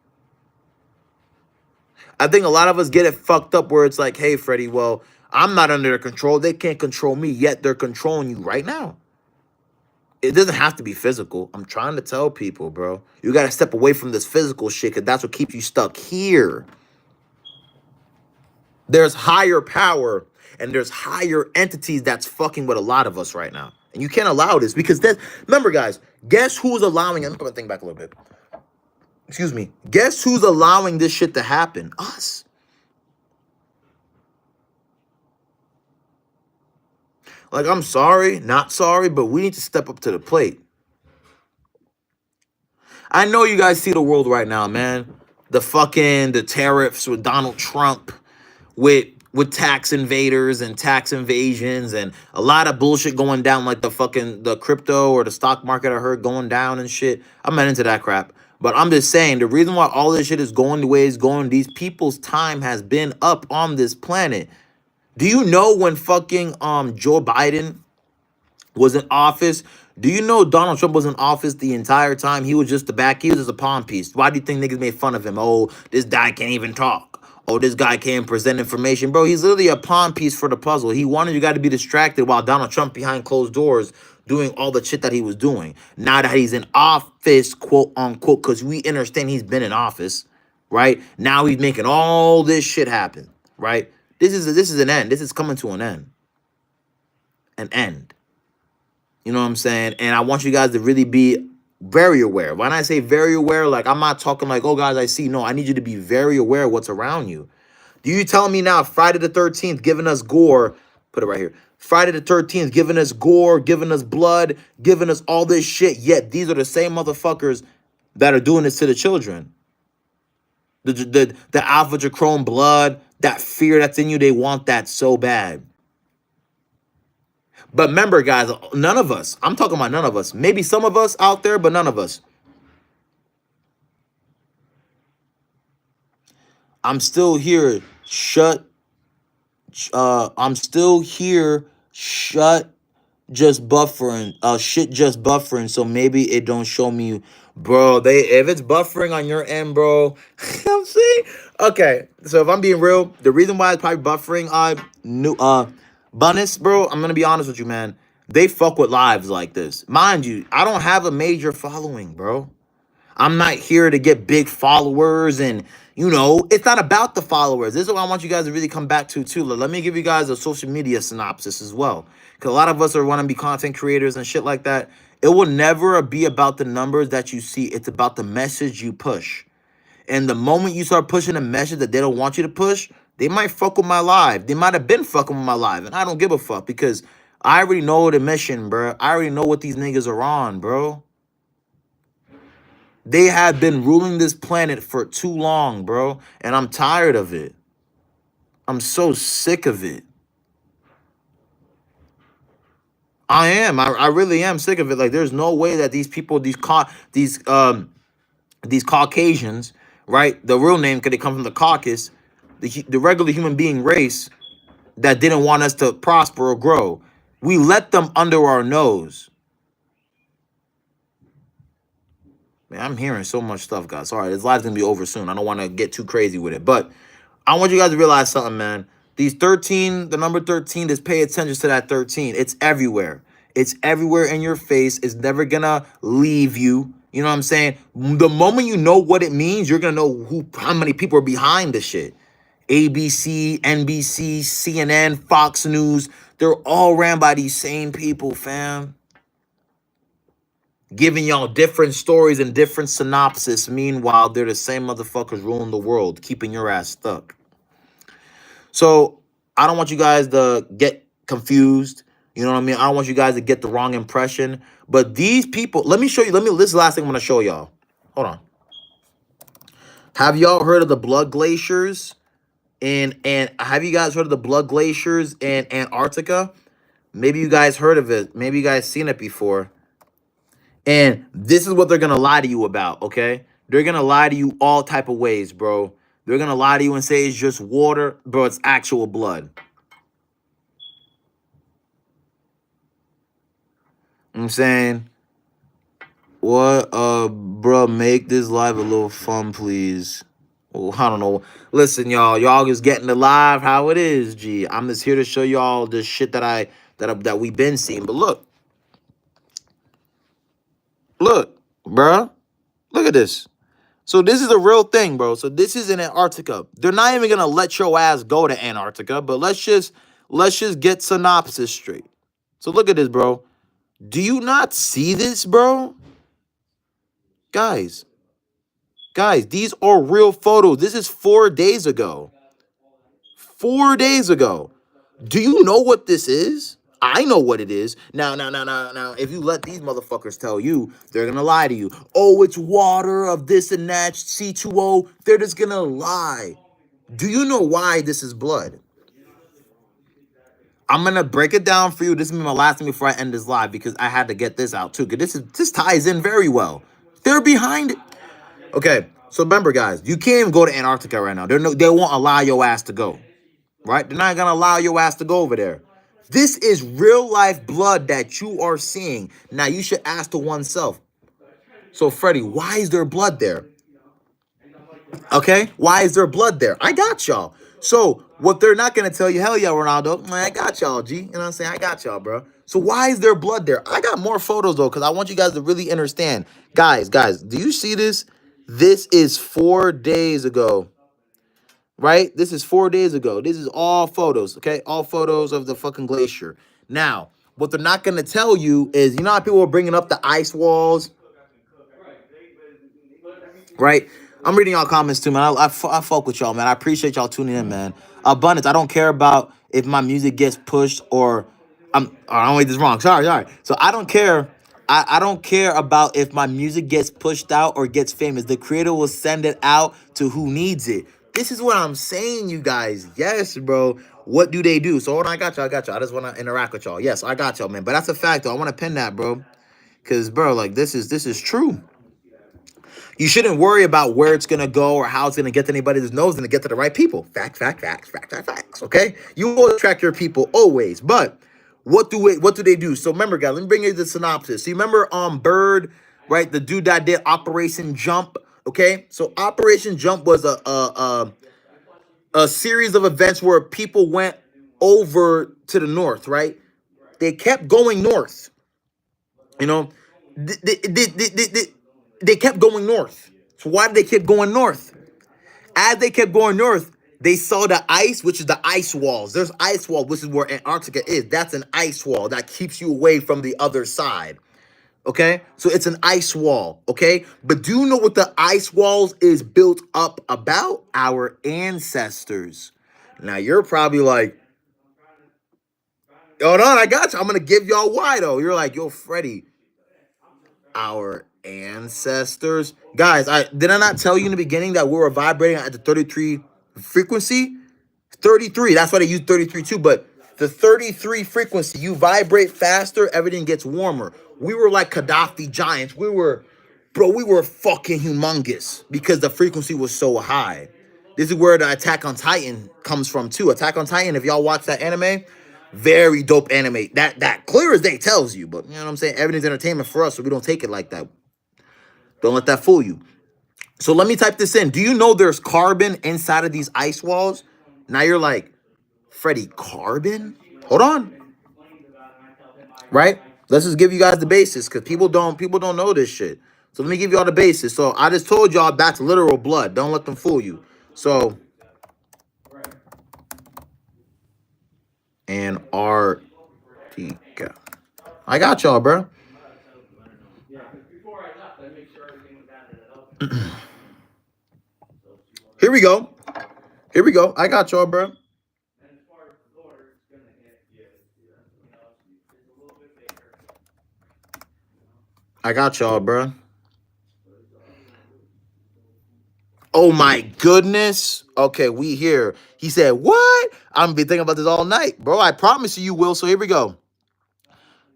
I think a lot of us get it fucked up where it's like, hey, Freddie, well, I'm not under their control. They can't control me, yet they're controlling you right now. It doesn't have to be physical. I'm trying to tell people, bro. You got to step away from this physical shit because that's what keeps you stuck here. There's higher power and there's higher entities that's fucking with a lot of us right now. And you can't allow this because remember, guys, guess who's allowing it? I'm going to think back a little bit. Excuse me. Guess who's allowing this shit to happen? Us. Like, I'm sorry, not sorry, but we need to step up to the plate. I know you guys see the world right now, man. The tariffs with Donald Trump, with tax invaders and tax invasions and a lot of bullshit going down, like the crypto or the stock market I heard going down and shit. I'm not into that crap. But I'm just saying the reason why all this shit is going the way it's going, these people's time has been up on this planet. Do you know when fucking Joe Biden was in office? Do you know Donald Trump was in office the entire time? He was just he was just a pawn piece. Why do you think niggas made fun of him? Oh, this guy can't even talk. Oh, this guy can't present information. Bro, he's literally a pawn piece for the puzzle. He wanted you guys to be distracted while Donald Trump behind closed doors doing all the shit that he was doing. Now that he's in office, quote unquote, because we understand he's been in office, right? Now he's making all this shit happen, right? This is an end. This is coming to an end. An end. You know what I'm saying? And I want you guys to really be very aware. When I say very aware, like, I'm not talking like, oh, guys, I see. No, I need you to be very aware of what's around you. Do you tell me now Friday the 13th giving us gore? Put it right here. Friday the 13th giving us gore, giving us blood, giving us all this shit. Yet these are the same motherfuckers that are doing this to the children. The alpha Jacrone blood, that fear that's in you, they want that so bad. But remember, guys, none of us, I'm talking about none of us, maybe some of us out there, but none of us. I'm still here. I'm still here. Just buffering. Shit just buffering. So maybe it don't show me, bro. If it's buffering on your end, bro, I'm saying, okay. So if I'm being real, the reason why it's probably buffering, Bunnis, bro, I'm gonna be honest with you, man. They fuck with lives like this. Mind you, I don't have a major following, bro. I'm not here to get big followers and, it's not about the followers. This is what I want you guys to really come back to, too. Let me give you guys a social media synopsis as well. Because a lot of us are want to be content creators and shit like that. It will never be about the numbers that you see. It's about the message you push. And the moment you start pushing a message that they don't want you to push, they might fuck with my live. They might have been fucking with my live. And I don't give a fuck because I already know the mission, bro. I already know what these niggas are on, bro. They have been ruling this planet for too long, bro. And I'm tired of it. I'm so sick of it. I am. I really am sick of it. Like, there's no way that these people, these Caucasians, right? The real name, because they come from the caucus, the regular human being race that didn't want us to prosper or grow. We let them under our nose. Man, I'm hearing so much stuff, guys. Sorry, this live's gonna be over soon. I don't want to get too crazy with it, but I want you guys to realize something, man. These 13, the number 13, just pay attention to that 13. It's everywhere. It's everywhere in your face. It's never gonna leave you. You know what I'm saying? The moment you know what it means, you're gonna know how many people are behind the shit. ABC, NBC, CNN, Fox News, they're all ran by these same people, fam. Giving y'all different stories and different synopsis. Meanwhile, they're the same motherfuckers ruling the world, keeping your ass stuck. So I don't want you guys to get confused. You know what I mean? I don't want you guys to get the wrong impression. But these people, let me show you. This is the last thing I'm going to show y'all. Hold on. Have y'all heard of the blood glaciers? And have you guys heard of the blood glaciers in Antarctica? Maybe you guys heard of it. Maybe you guys seen it before. And this is what they're going to lie to you about, okay? They're going to lie to you all type of ways, bro. They're going to lie to you and say it's just water. Bro, it's actual blood. I'm saying, what, bro, make this live a little fun, please. Well, I don't know. Listen, y'all just getting the live how it is. G, I'm just here to show y'all the shit that we've been seeing. But look, bruh, look at this. So this is a real thing, bro. So this is in Antarctica. They're not even gonna let your ass go to Antarctica. But let's just get synopsis straight. So look at this, bro. Do you not see this, bro? Guys, these are real photos. This is 4 days ago. 4 days ago. Do you know what this is? I know what it is. Now, if you let these motherfuckers tell you, they're gonna lie to you. Oh, it's water of this and that, C2O. They're just gonna lie. Do you know why this is blood? I'm gonna break it down for you. This is my last thing before I end this live because I had to get this out too. Because this ties in very well. They're behind it. Okay, so remember, guys, you can't even go to Antarctica right now. They won't allow your ass to go. Right? They're not gonna allow your ass to go over there. This is real life blood that you are seeing. Now you should ask to oneself. So Freddie, why is there blood there? Okay, why is there blood there? I got y'all. So what they're not gonna tell you, hell yeah, Ronaldo, man, I got y'all, G. You know what I'm saying? I got y'all, bro. So why is there blood there? I got more photos though, because I want you guys to really understand. Guys, do you see this? This is 4 days ago. Right? This is 4 days ago. This is all photos, okay? All photos of the fucking glacier. Now, what they're not going to tell you is, you know how people are bringing up the ice walls? Right? I'm reading y'all comments too, man. I fuck with y'all, man. I appreciate y'all tuning in, man. Abundance, I don't care about if my music gets pushed or I don't read this wrong. Sorry. So I don't care. I don't care about if my music gets pushed out or gets famous. The creator will send it out to who needs it. This is what I'm saying, you guys. Yes, bro. What do they do? So hold on, I got y'all. I just want to interact with y'all. Yes, I got y'all, man. But that's a fact, though. I want to pin that, bro. Because, bro, like, this is true. You shouldn't worry about where it's gonna go or how it's gonna get to anybody. There's no, it's gonna get to the right people. Facts. Okay, you will attract your people always. But what do they do? So remember, guys, let me bring you the synopsis. So you remember Bird, right? The dude that did Operation Jump. Okay, so Operation Jump was a series of events where people went over to the north, right? They kept going north. You know, they kept going north. So why did they keep going north? As they kept going north, they saw the ice, which is the ice walls. There's ice wall, which is where Antarctica is. That's an ice wall that keeps you away from the other side. Okay? So it's an ice wall. Okay? But do you know what the ice walls is built up about? Our ancestors. Now you're probably like, hold on, I got you. I'm going to give y'all why though. You're like, yo, Freddie, our ancestors. Guys, did I not tell you in the beginning that we were vibrating at the 33 frequency? 33, that's why they use 33 too, but the 33 frequency, you vibrate faster, everything gets warmer. We were like Gaddafi giants. We were fucking humongous because the frequency was so high. This is where the Attack on Titan comes from too. Attack on Titan, if y'all watch that anime, very dope anime. That clear as day tells you, but you know what I'm saying? Everything's entertainment for us, so we don't take it like that. Don't let that fool you. So let me type this in. Do you know there's carbon inside of these ice walls? Now you're like, Freddie, carbon? Hold on. Right? Let's just give you guys the basis because people don't know this shit. So let me give you all the basis. So I just told y'all that's literal blood. Don't let them fool you. So Antarctica. I got y'all, bro. Here we go. I got y'all, bro. I got y'all, bro. Oh my goodness. Okay, we here. He said, what? I'm gonna be thinking about this all night, bro. I promise you will. So here we go.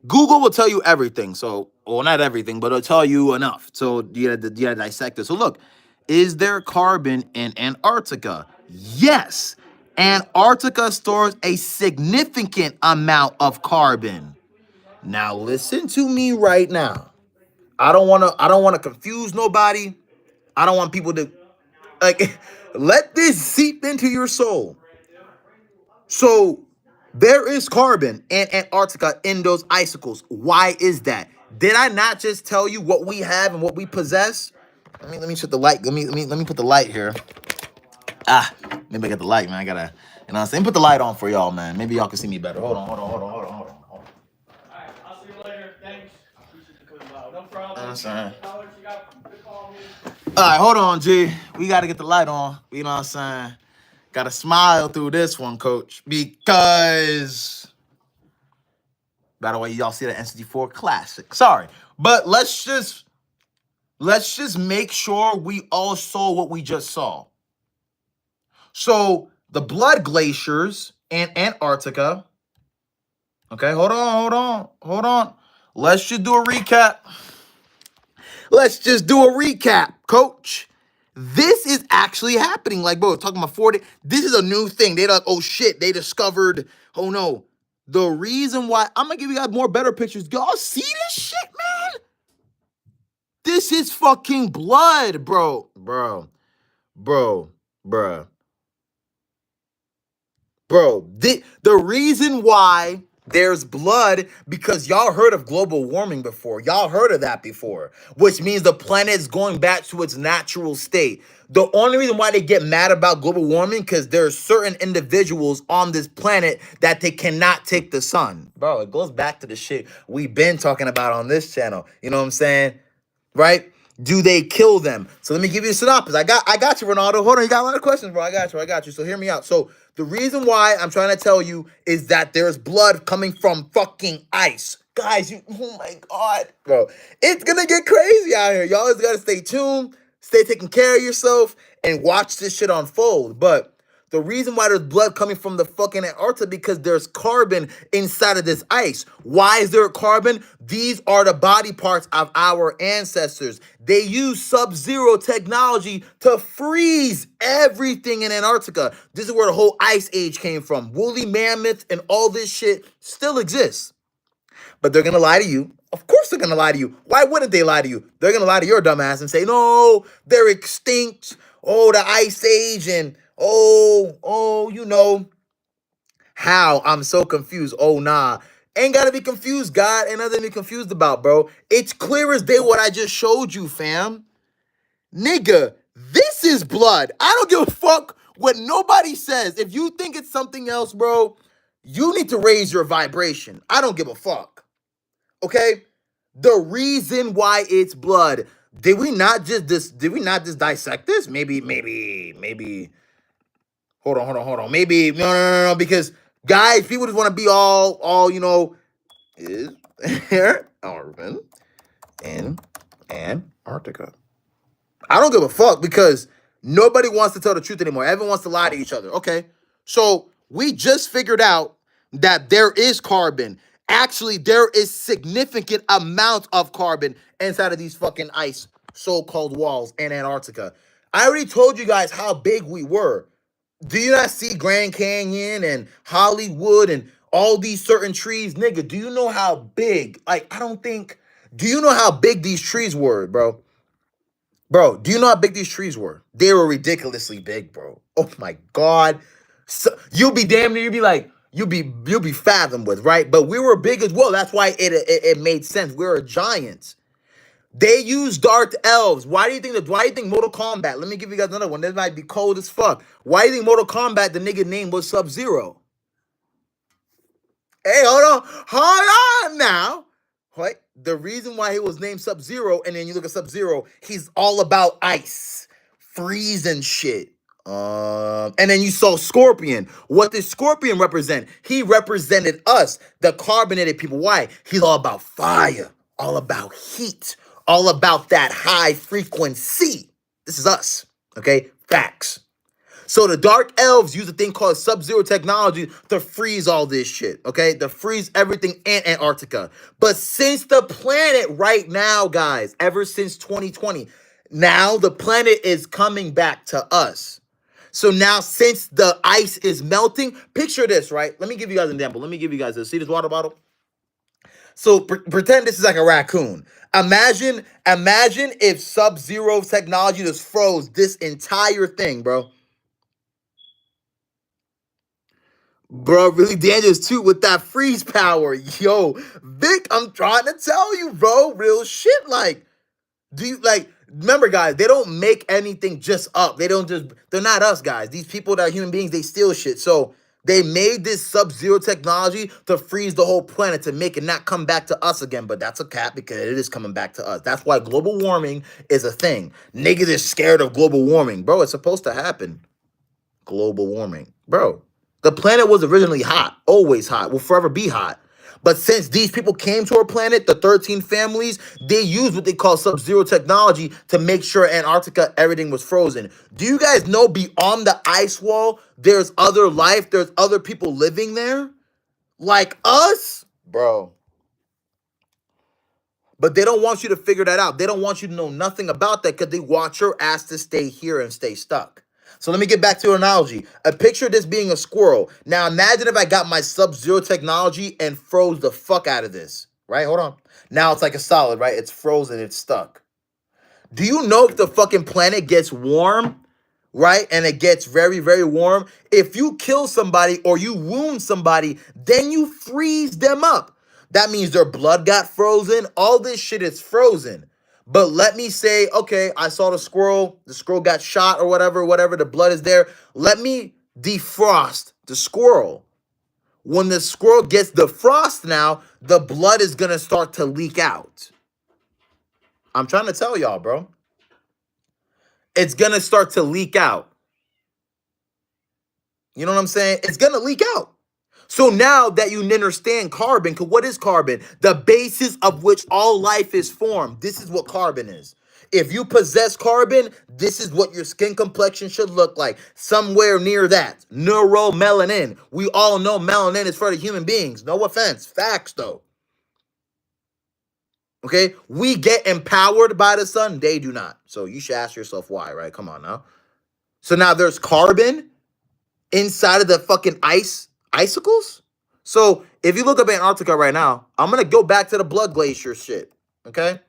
Google will tell you everything. So, well, not everything, but it'll tell you enough. So you gotta dissect it. So look, is there carbon in Antarctica? Yes. Antarctica stores a significant amount of carbon. Now listen to me right now. I don't wanna confuse nobody. I don't want people to like let this seep into your soul. So there is carbon in Antarctica in those icicles. Why is that? Did I not just tell you what we have and what we possess? Let me shut the light. Let me put the light here. Maybe I got the light, man. I gotta, you know what I'm saying? Put the light on for y'all, man. Maybe y'all can see me better. Hold on. Alright, I'll see you later. Thanks. No problem. I'm saying. I'll let you guys call me. All right, hold on, G. We got to get the light on. You know what I'm saying? Got to smile through this one, coach, because, by the way, y'all see the N64 Classic. Sorry, but let's just make sure we all saw what we just saw. So the blood glaciers in Antarctica. Okay, hold on. Let's just do a recap. Coach. This is actually happening. Like, bro, talking about 40. This is a new thing. They like, oh shit, they discovered. Oh no. The reason why I'm gonna give you guys more better pictures. Y'all see this shit, man? This is fucking blood, bro. Bro. The reason why there's blood, because y'all heard of global warming before. Y'all heard of that before, which means the planet is going back to its natural state. The only reason why they get mad about global warming, because there are certain individuals on this planet that they cannot take the sun. Bro, it goes back to the shit we've been talking about on this channel. You know what I'm saying? Right? Do they kill them? So let me give you a synopsis. I got you, Ronaldo. Hold on, you got a lot of questions, bro. I got you. So hear me out. So the reason why I'm trying to tell you is that there's blood coming from fucking ice. Guys, oh my God, bro. It's gonna get crazy out here. Y'all just gotta stay tuned, stay taking care of yourself, and watch this shit unfold. But the reason why there's blood coming from the fucking Antarctica, because there's carbon inside of this ice. Why is there carbon? These are the body parts of our ancestors. They use sub-zero technology to freeze everything in Antarctica. This is where the whole ice age came from. Woolly mammoths and all this shit still exists. But they're gonna lie to you. Of course they're gonna lie to you. Why wouldn't they lie to you? They're gonna lie to your dumb ass and say, no, they're extinct. Oh, the ice age, and you know how? I'm so confused. Oh, nah. Ain't gotta be confused, God. Ain't nothing to be confused about, bro. It's clear as day what I just showed you, fam. Nigga, this is blood. I don't give a fuck what nobody says. If you think it's something else, bro, you need to raise your vibration. I don't give a fuck. Okay? The reason why it's blood. Did we not just dissect this? Maybe. Hold on. Maybe no. Because guys, people just want to be all is here carbon in Antarctica. I don't give a fuck, because nobody wants to tell the truth anymore. Everyone wants to lie to each other. Okay, so we just figured out that there is carbon. Actually, there is significant amount of carbon inside of these fucking ice so-called walls in Antarctica. I already told you guys how big we were. Do you not see Grand Canyon and Hollywood and all these certain trees? Nigga, do you know how big? Do you know how big these trees were, bro? Bro, do you know how big these trees were? They were ridiculously big, bro. Oh my God. So, you'll be damn near, you'll be fathomed with, right? But we were big as well. That's why it made sense. We were giants. They use dark elves. Why do you think Mortal Kombat? Let me give you guys another one. This might be cold as fuck. Why do you think Mortal Kombat, the nigga name was Sub-Zero? Hey, hold on now. Right? The reason why he was named Sub-Zero, and then you look at Sub-Zero, he's all about ice, freezing shit. And then you saw Scorpion. What did Scorpion represent? He represented us, the carbonated people. Why? He's all about fire, all about heat, all about that high frequency. This is us, okay? Facts. So the Dark Elves use a thing called Sub-Zero technology to freeze all this shit, okay? To freeze everything in Antarctica. But since the planet right now, guys, ever since 2020, now the planet is coming back to us. So now, since the ice is melting, picture this, right? Let me give you guys an example. Let me give you guys this. See this water bottle? So pretend this is like a raccoon. Imagine if Sub-Zero technology just froze this entire thing, bro. Bro, really dangerous too with that freeze power. Yo, Vic, I'm trying to tell you, bro. Real shit. Like, do you remember, guys, they don't make anything just up. They're not us, guys. These people that are human beings, they steal shit. So they made this Sub-Zero technology to freeze the whole planet to make it not come back to us again. But that's a cap because it is coming back to us. That's why global warming is a thing. Niggas is scared of global warming. Bro, it's supposed to happen. Global warming. Bro, the planet was originally hot, always hot, will forever be hot. But since these people came to our planet, the 13 families, they used what they call Sub-Zero technology to make sure Antarctica, everything was frozen. Do you guys know beyond the ice wall, there's other life, there's other people living there? Like us? Bro. But they don't want you to figure that out. They don't want you to know nothing about that because they want your ass to stay here and stay stuck. So let me get back to your analogy. I picture this being a squirrel. Now imagine if I got my Sub-Zero technology and froze the fuck out of this. Right? Hold on. Now it's like a solid, right? It's frozen, it's stuck. Do you know if the fucking planet gets warm, right? And it gets very, very warm. If you kill somebody or you wound somebody, then you freeze them up. That means their blood got frozen. All this shit is frozen. But let me say, okay, I saw the squirrel got shot or whatever, the blood is there. Let me defrost the squirrel. When the squirrel gets defrost now, the blood is going to start to leak out. I'm trying to tell y'all, bro. It's going to start to leak out. You know what I'm saying? It's going to leak out. So now that you understand carbon, because what is carbon? The basis of which all life is formed. This is what carbon is. If you possess carbon, this is what your skin complexion should look like. Somewhere near that. Neuromelanin. We all know melanin is for the human beings. No offense. Facts, though. Okay? We get empowered by the sun. They do not. So you should ask yourself why, right? Come on now. So now there's carbon inside of the fucking icicles. So if you look up Antarctica right now, I'm going to go back to the blood glacier shit. Okay?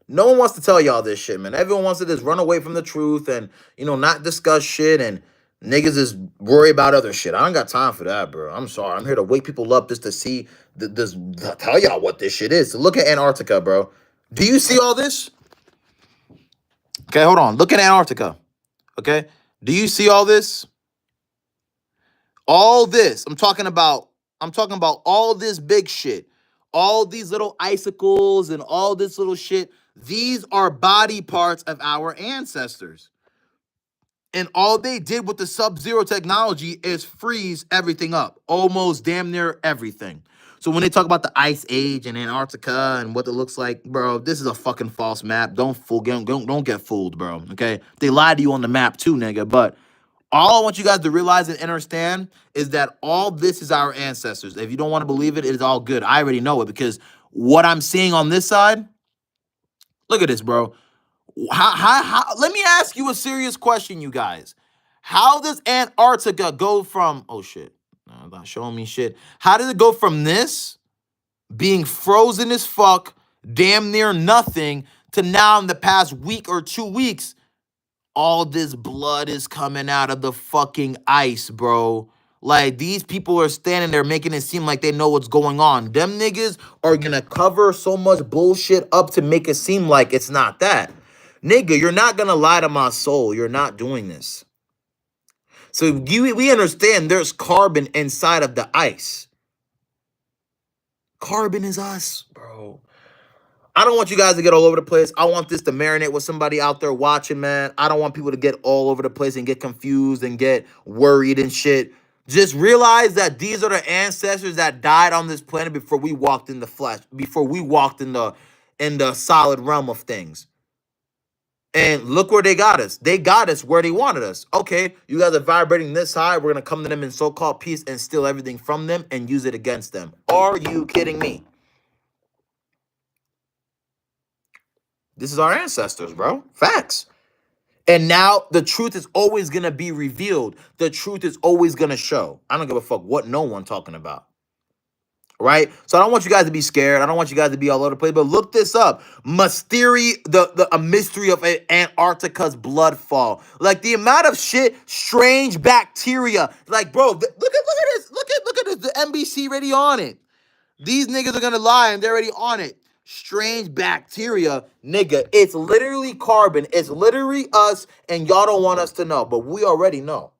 No one wants to tell y'all this shit, man. Everyone wants to just run away from the truth and, not discuss shit, and niggas is worry about other shit. I don't got time for that, bro. I'm sorry. I'm here to wake people up just to see, tell y'all what this shit is. So look at Antarctica, bro. Do you see all this? Okay, hold on. Look at Antarctica. Okay? Do you see all this? All this. I'm talking about all this big shit. All these little icicles and all this little shit. These are body parts of our ancestors. And all they did with the Sub-Zero technology is freeze everything up. Almost damn near everything. So when they talk about the Ice Age and Antarctica and what it looks like, bro, this is a fucking false map. Don't get fooled, bro. Okay? They lied to you on the map too, nigga. But all I want you guys to realize and understand is that all this is our ancestors. If you don't want to believe it, it is all good. I already know it because what I'm seeing on this side, look at this, bro. How, let me ask you a serious question, you guys. How does Antarctica go from, oh shit, no, I'm not showing me shit. How does it go from this being frozen as fuck, damn near nothing, to now in the past week or 2 weeks, all this blood is coming out of the fucking ice, bro. Like, these people are standing there making it seem like they know what's going on. Them niggas are gonna cover so much bullshit up to make it seem like it's not that. Nigga, you're not gonna lie to my soul. You're not doing this. So we understand there's carbon inside of the ice. Carbon is us, bro. I don't want you guys to get all over the place. I want this to marinate with somebody out there watching, man. I don't want people to get all over the place and get confused and get worried and shit. Just realize that these are the ancestors that died on this planet before we walked in the flesh, before we walked in the solid realm of things. And look where they got us. They got us where they wanted us. Okay, you guys are vibrating this high. We're going to come to them in so-called peace and steal everything from them and use it against them. Are you kidding me? This is our ancestors, bro. Facts. And now the truth is always going to be revealed. The truth is always going to show. I don't give a fuck what no one talking about. right? So I don't want you guys to be scared. I don't want you guys to be all over the place. But look this up: a mystery of Antarctica's blood fall. Like the amount of shit, strange bacteria. Like, bro, look at this. Look at this. The NBC already on it. These niggas are gonna lie and they're already on it. Strange bacteria, nigga. It's literally carbon. It's literally us, and y'all don't want us to know, but we already know.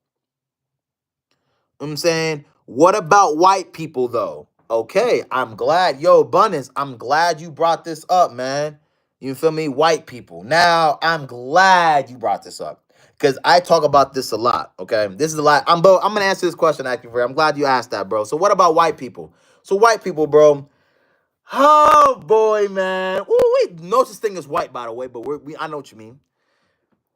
You know what I'm saying, what about white people though? Okay, I'm glad, yo, Abundance, I'm glad you brought this up, man. You feel me? White people. Now, I'm glad you brought this up because I talk about this a lot. Okay, this is a lot. I'm gonna answer this question actually. I'm glad you asked that, bro. So, what about white people? So, white people, bro. Oh boy, man. Ooh, wait, no such thing as white, by the way. But I know what you mean.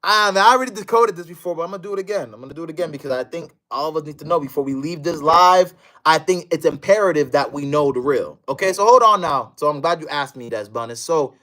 I already decoded this before, but I'm gonna do it again. I'm gonna do it again because I think all of us need to know before we leave this live. I think it's imperative that we know the real. Okay, so hold on now. So I'm glad you asked me that, Bunnis. So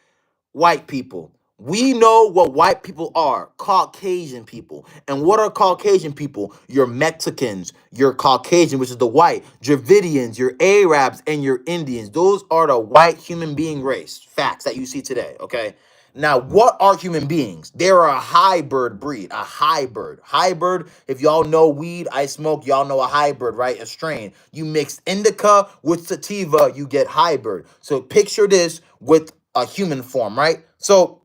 white people. We know what white people are: Caucasian people. And what are Caucasian people? Your Mexicans, your Caucasian, which is the white, Dravidians, your Arabs, and your Indians. Those are the white human being race. Facts that you see today, okay? Now, what are human beings? They're a hybrid breed, a hybrid. Hybrid, if y'all know weed, I smoke, y'all know a hybrid, right? A strain. You mix indica with sativa, you get hybrid. So picture this with a human form, right? So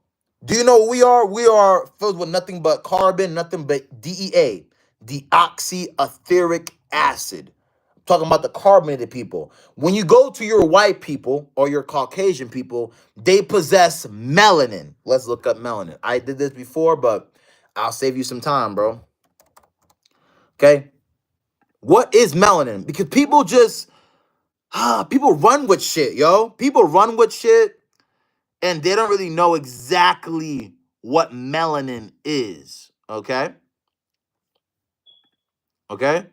do you know what we are? We are filled with nothing but carbon, nothing but DEA, deoxyetheric acid. I'm talking about the carbonated people. When you go to your white people or your Caucasian people, they possess melanin. Let's look up melanin. I did this before, but I'll save you some time, bro. Okay? What is melanin? Because people just, people run with shit, yo. People run with shit. And they don't really know exactly what melanin is. Okay? Okay?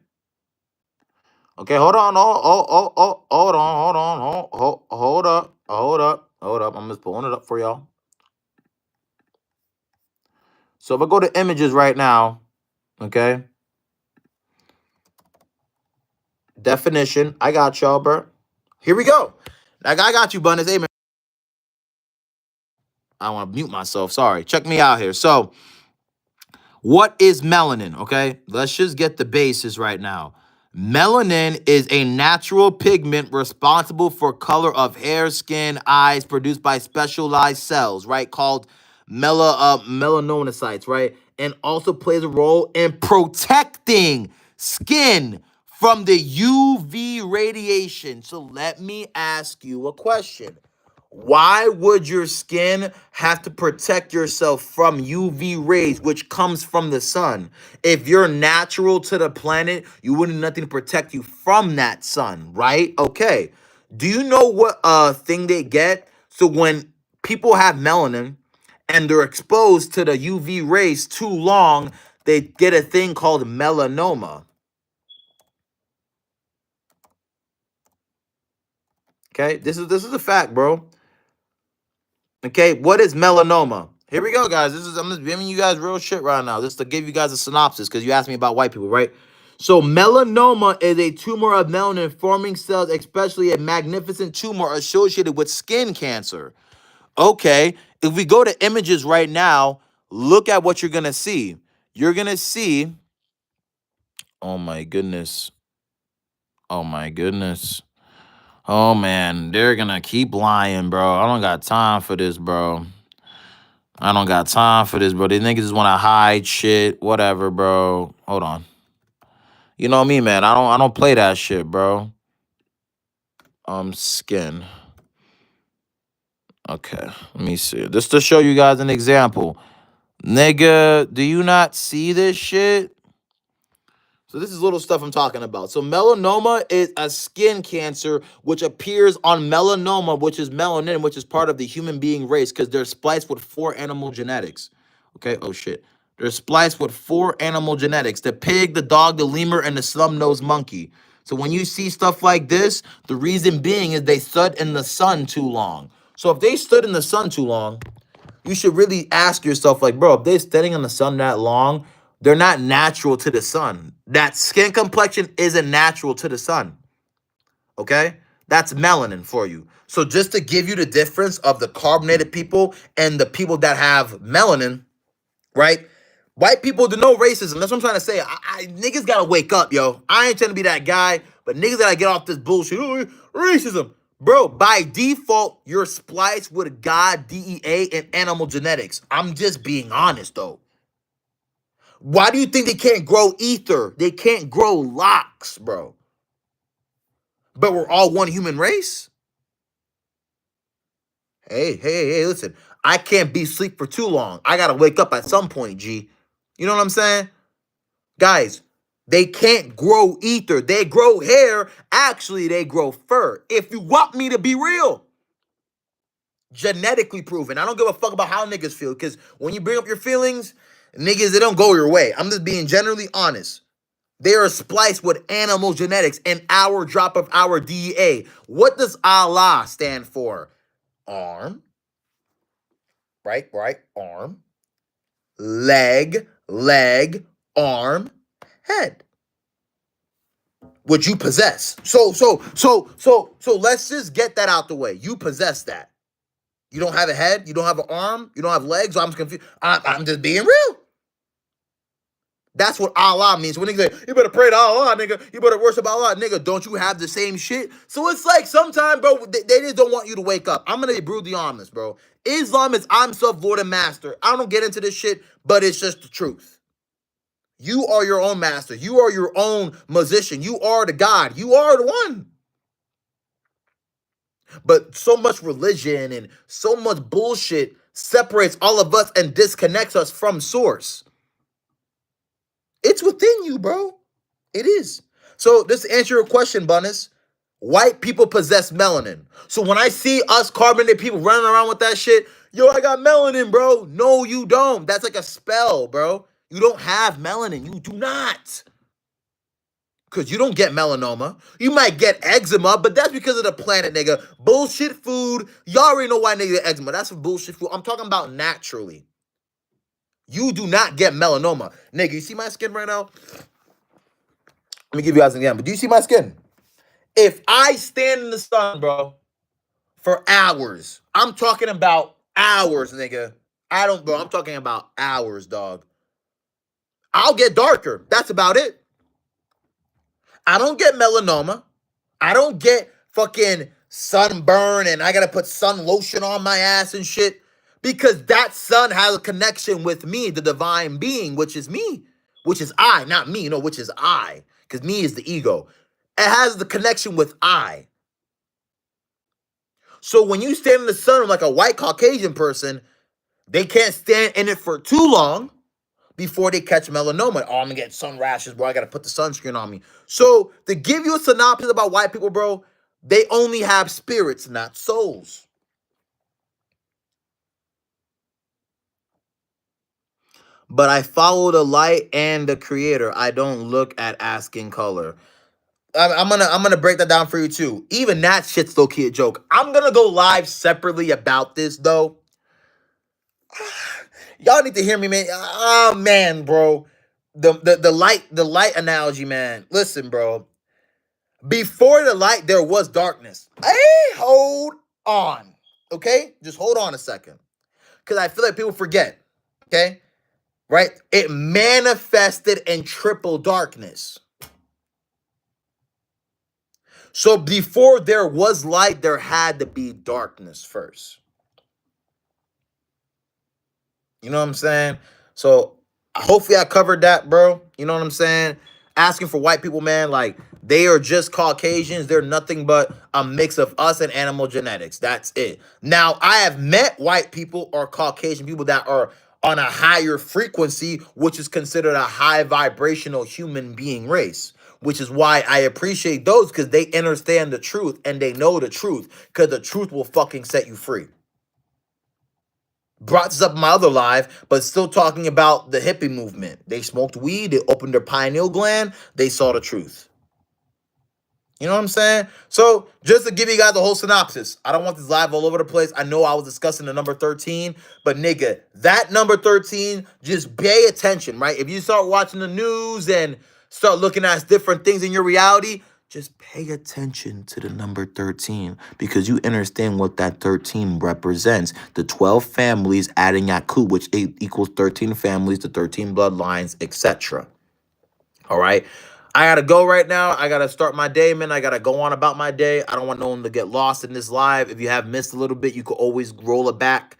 Okay, hold on. Hold on. Hold up. I'm just pulling it up for y'all. So if I go to images right now, okay? Definition. I got y'all, bro. Here we go. I got you, Bundes. Hey, man. I want to mute myself. Sorry. Check me out here. So, what is melanin? Okay, let's just get the basis right now. Melanin is a natural pigment responsible for color of hair, skin, eyes, produced by specialized cells, right? Called melanocytes, right? And also plays a role in protecting skin from the UV radiation. So let me ask you a question. Why would your skin have to protect yourself from UV rays, which comes from the sun? If you're natural to the planet, you wouldn't nothing to protect you from that sun, right? Okay. Do you know what thing they get? So when people have melanin and they're exposed to the UV rays too long, they get a thing called melanoma. Okay, this is a fact, bro. Okay, what is melanoma? Here we go, guys. I'm just giving you guys real shit right now, just to give you guys a synopsis, because you asked me about white people, right? So melanoma is a tumor of melanin forming cells, especially a magnificent tumor associated with skin cancer. Okay, if we go to images right now, look at what you're gonna see. You're gonna see, oh my goodness. Oh my goodness. Oh man, they're gonna keep lying, bro. I don't got time for this, bro. I don't got time for this, bro. These niggas just want to hide shit, whatever, bro. Hold on. You know me, man. I don't play that shit, bro. Skin. Okay, let me see. Just to show you guys an example. Nigga, do you not see this shit? So this is little stuff I'm talking about. So melanoma is a skin cancer which appears on melanoma, which is melanin, which is part of the human being race because they're spliced with 4 animal genetics. Okay, oh shit. They're spliced with 4 animal genetics: the pig, the dog, the lemur, and the slum-nosed monkey. So when you see stuff like this, the reason being is they stood in the sun too long. So if they stood in the sun too long, you should really ask yourself, like, bro, if they're standing in the sun that long, they're not natural to the sun. That skin complexion isn't natural to the sun. Okay? That's melanin for you. So just to give you the difference of the carbonated people and the people that have melanin, right? White people do no racism. That's what I'm trying to say. Niggas gotta wake up, yo. I ain't trying to be that guy, but niggas gotta get off this bullshit. Oh, racism. Bro, by default, you're spliced with God, DEA, and animal genetics. I'm just being honest, though. Why do you think they can't grow ether? They can't grow locks, bro. But we're all one human race? Hey, listen. I can't be asleep for too long. I gotta wake up at some point, G. You know what I'm saying? Guys, they can't grow ether. They grow hair. Actually, they grow fur. If you want me to be real, genetically proven. I don't give a fuck about how niggas feel, because when you bring up your feelings, niggas, they don't go your way. I'm just being generally honest. They are spliced with animal genetics and our drop of our DEA. What does Allah stand for? Arm. Right? Arm. Leg, arm, head. What you possess. So let's just get that out the way. You possess that. You don't have a head. You don't have an arm. You don't have legs. So I'm confused. I'm just being real. That's what Allah means. When niggas say, you better pray to Allah, nigga. You better worship Allah, nigga. Don't you have the same shit? So it's like sometimes, bro, they just don't want you to wake up. I'm going to be brutally honest, bro. Islam is I'm self-lord and master. I don't get into this shit, but it's just the truth. You are your own master. You are your own musician. You are the God. You are the one. But so much religion and so much bullshit separates all of us and disconnects us from source. It's within you, bro. It is. So just to answer your question, Bunnis, white people possess melanin. So when I see us carbonated people running around with that shit, yo, I got melanin, bro. No, you don't. That's like a spell, bro. You don't have melanin. You do not. Because you don't get melanoma. You might get eczema, but that's because of the planet, nigga. Bullshit food. Y'all already know why nigga get eczema. That's for bullshit food. I'm talking about naturally. You do not get melanoma. Nigga, you see my skin right now? Let me give you guys an example. Do you see my skin? If I stand in the sun, bro, for hours, I'm talking about hours, nigga. I'm talking about hours, dog. I'll get darker. That's about it. I don't get melanoma. I don't get fucking sunburn and I gotta put sun lotion on my ass and shit. Because that sun has a connection with me, the divine being, which is me, which is I, not me, no, which is I, because me is the ego. It has the connection with I. So when you stand in the sun like a white Caucasian person, they can't stand in it for too long before they catch melanoma. Oh, I'm gonna get sun rashes, bro. I gotta put the sunscreen on me. So to give you a synopsis about white people, bro, they only have spirits, not souls. But I follow the light and the creator. I don't look at asking color. I'm gonna break that down for you too. Even that shit's low key a joke. I'm gonna go live separately about this though. Y'all need to hear me, man. Oh man, bro. The light analogy, man. Listen, bro. Before the light, there was darkness. Hey, hold on. Okay? Just hold on a second. Because I feel like people forget. Okay? Right? It manifested in triple darkness. So before there was light, there had to be darkness first. You know what I'm saying? So hopefully I covered that, bro. You know what I'm saying? Asking for white people, man, like they are just Caucasians. They're nothing but a mix of us and animal genetics. That's it. Now, I have met white people or Caucasian people that are on a higher frequency, which is considered a high vibrational human being race, which is why I appreciate those, because they understand the truth and they know the truth, because the truth will fucking set you free. Brought this up in my other live, but still talking about the hippie movement. They smoked weed, they opened their pineal gland, they saw the truth. You know what I'm saying? So, just to give you guys the whole synopsis, I don't want this live all over the place. I know I was discussing the number 13, but nigga, that number 13, just pay attention, right? If you start watching the news and start looking at different things in your reality, just pay attention to the number 13 because you understand what that 13 represents. The 12 families adding Yakub, which equals 13 families, the 13 bloodlines, etc. All right. I gotta go right now. I gotta start my day, man. I gotta go on about my day. I don't want no one to get lost in this live. If you have missed a little bit, you could always roll it back,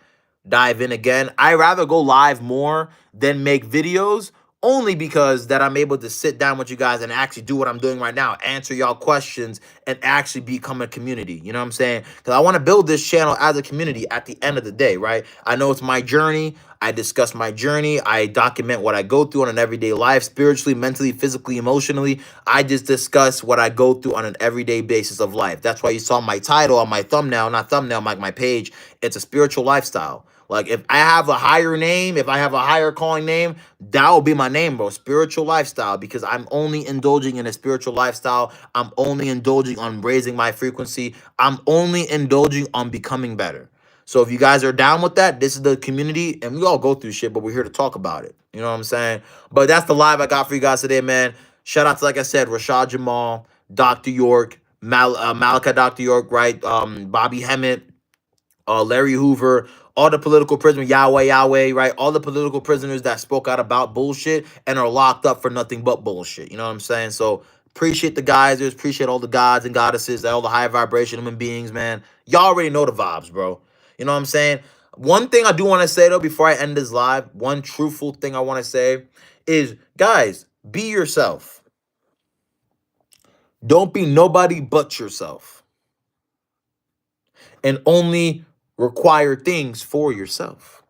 dive in again. I rather go live more than make videos, only because that I'm able to sit down with you guys and actually do what I'm doing right now, answer y'all questions and actually become a community. You know what I'm saying? Because I want to build this channel as a community at the end of the day, right? I know it's my journey. I discuss my journey. I document what I go through on an everyday life, spiritually, mentally, physically, emotionally. I just discuss what I go through on an everyday basis of life. That's why you saw my title on my thumbnail, not thumbnail, like my page. It's a spiritual lifestyle. Like if I have a higher name, if I have a higher calling name, that will be my name, bro. Spiritual lifestyle, because I'm only indulging in a spiritual lifestyle. I'm only indulging on raising my frequency. I'm only indulging on becoming better. So if you guys are down with that, this is the community, and we all go through shit, but we're here to talk about it. You know what I'm saying? But that's the live I got for you guys today, man. Shout out to, like I said, Rashad Jamal, Dr. York, Malika Dr. York, right? Bobby Hemmett, Larry Hoover, all the political prisoners, Yahweh, right? All the political prisoners that spoke out about bullshit and are locked up for nothing but bullshit. You know what I'm saying? So appreciate the geysers, appreciate all the gods and goddesses, all the high vibration human beings, man. Y'all already know the vibes, bro. You know what I'm saying? One thing I do want to say, though, before I end this live, one truthful thing I want to say is, guys, be yourself. Don't be nobody but yourself. And only require things for yourself.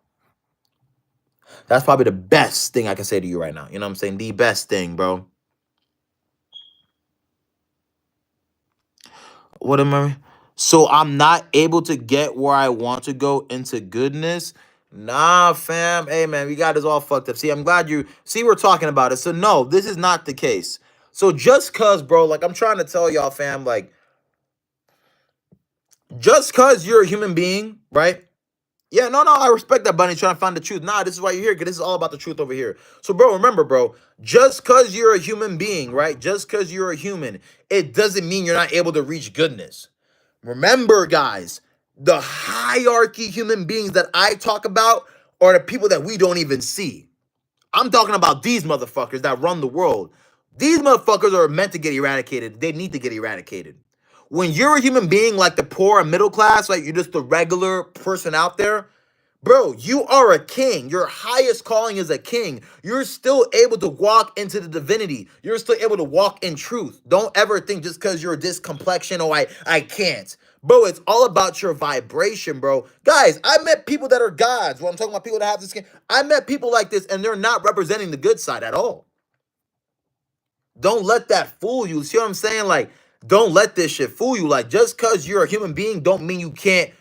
That's probably the best thing I can say to you right now. You know what I'm saying? The best thing, bro. What am I? So I'm not able to get where I want to go into goodness. Nah, fam. Hey, man, we got this all fucked up. See, I'm glad you see we're talking about it. So no, this is not the case. So just cause, bro, like I'm trying to tell y'all, fam, like just cause you're a human being, right? Yeah, no, I respect that, Bunny, trying to find the truth. Nah, this is why you're here, because this is all about the truth over here. So, bro, remember, bro, just because you're a human being, right? Just because you're a human, it doesn't mean you're not able to reach goodness. Remember, guys, the hierarchy human beings that I talk about are the people that we don't even see. I'm talking about these motherfuckers that run the world. These motherfuckers are meant to get eradicated. They need to get eradicated. When you're a human being like the poor and middle class, like you're just the regular person out there, bro, you are a king. Your highest calling is a king. You're still able to walk into the divinity. You're still able to walk in truth. Don't ever think just because you're this complexion, oh, I can't. Bro, it's all about your vibration, bro. Guys, I met people that are gods. When I'm talking about people that have this skin, I met people like this, and they're not representing the good side at all. Don't let that fool you. See what I'm saying? Like, don't let this shit fool you. Like, just because you're a human being don't mean you can't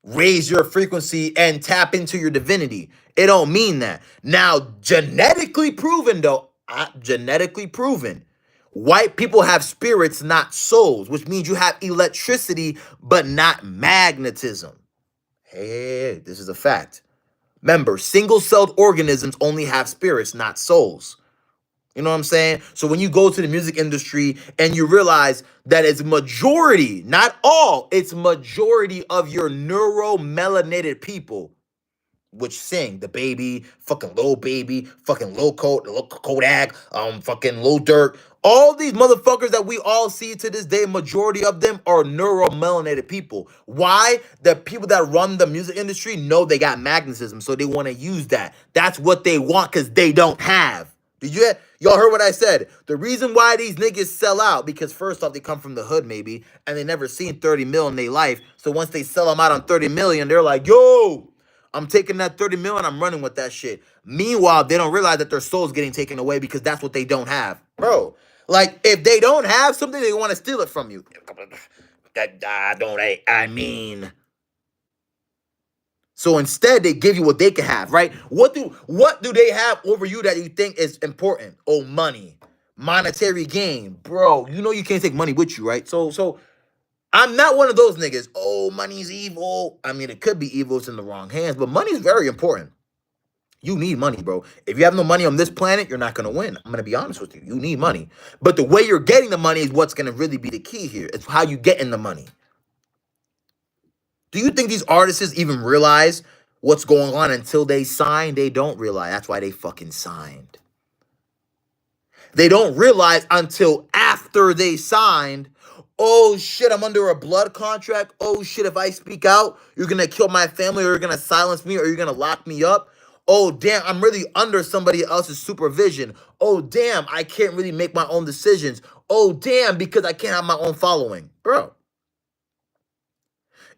raise your frequency and tap into your divinity. It don't mean that. Now, genetically proven, though, genetically proven, white people have spirits, not souls, which means you have electricity, but not magnetism. Hey, this is a fact. Remember, single-celled organisms only have spirits, not souls. You know what I'm saying? So when you go to the music industry and you realize that it's majority, not all, it's majority of your neuromelanated people which sing. The Baby, fucking Lil Baby, fucking Lil Kodak, fucking Lil Durk. All these motherfuckers that we all see to this day, majority of them are neuromelanated people. Why? The people that run the music industry know they got magnetism, so they want to use that. That's what they want because they don't have. Did y'all heard what I said? The reason why these niggas sell out, because first off, they come from the hood maybe, and they never seen 30 mil in their life. So once they sell them out on 30 million, they're like, yo, I'm taking that 30 mil and I'm running with that shit. Meanwhile, they don't realize that their soul's getting taken away because that's what they don't have. Bro, like if they don't have something, they want to steal it from you. I mean... So instead, they give you what they can have, right? What do they have over you that you think is important? Oh, money, monetary gain, bro. You know you can't take money with you, right? So I'm not one of those niggas. Oh, money's evil. I mean, it could be evil. It's in the wrong hands, but money's very important. You need money, bro. If you have no money on this planet, you're not gonna win. I'm gonna be honest with you. You need money. But the way you're getting the money is what's gonna really be the key here. It's how you get in the money. Do you think these artists even realize what's going on until they sign? They don't realize. That's why they fucking signed. They don't realize until after they signed. Oh shit, I'm under a blood contract. Oh shit, if I speak out, you're gonna kill my family, or you're gonna silence me, or you're gonna lock me up. Oh damn, I'm really under somebody else's supervision. Oh damn, I can't really make my own decisions. Oh damn, because I can't have my own following. Bro,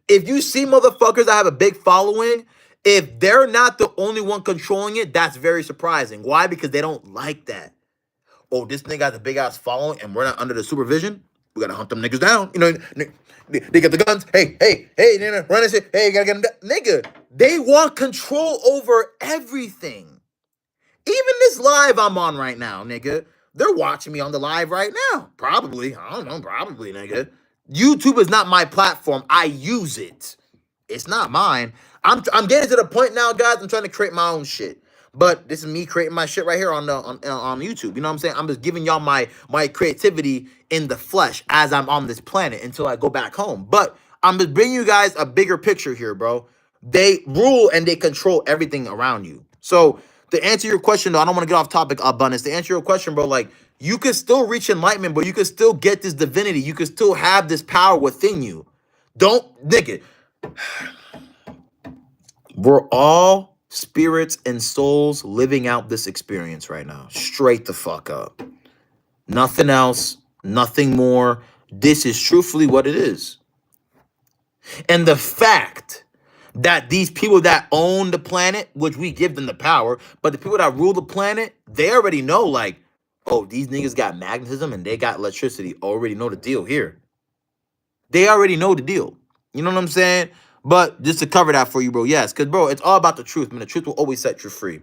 if you see motherfuckers that have a big following, if they're not the only one controlling it, that's very surprising. Why? Because they don't like that. Oh, this nigga has a big ass following and we're not under the supervision. We gotta hunt them niggas down. You know, they get the guns. Hey, nigga, run this shit. Hey, you gotta get them down. Nigga, they want control over everything. Even this live I'm on right now, nigga. They're watching me on the live right now. Probably. I don't know. Probably, nigga. YouTube is not my platform. I use it. It's not mine. I'm getting to the point now, guys. I'm trying to create my own shit. But this is me creating my shit right here on YouTube. You know what I'm saying? I'm just giving y'all my creativity in the flesh as I'm on this planet until I go back home. But I'm just bringing you guys a bigger picture here, bro. They rule and they control everything around you. So to answer your question, though, I don't want to get off topic, Abundance. To answer your question, bro, like, you could still reach enlightenment, but you could still get this divinity. You could still have this power within you. Don't, nigga. We're all spirits and souls living out this experience right now. Straight the fuck up. Nothing else, nothing more. This is truthfully what it is. And the fact that these people that own the planet, which we give them the power, but the people that rule the planet, they already know, like, oh, these niggas got magnetism and they got electricity. Already know the deal here. They already know the deal. You know what I'm saying? But just to cover that for you, bro, yes, because, bro, it's all about the truth, man. The truth will always set you free.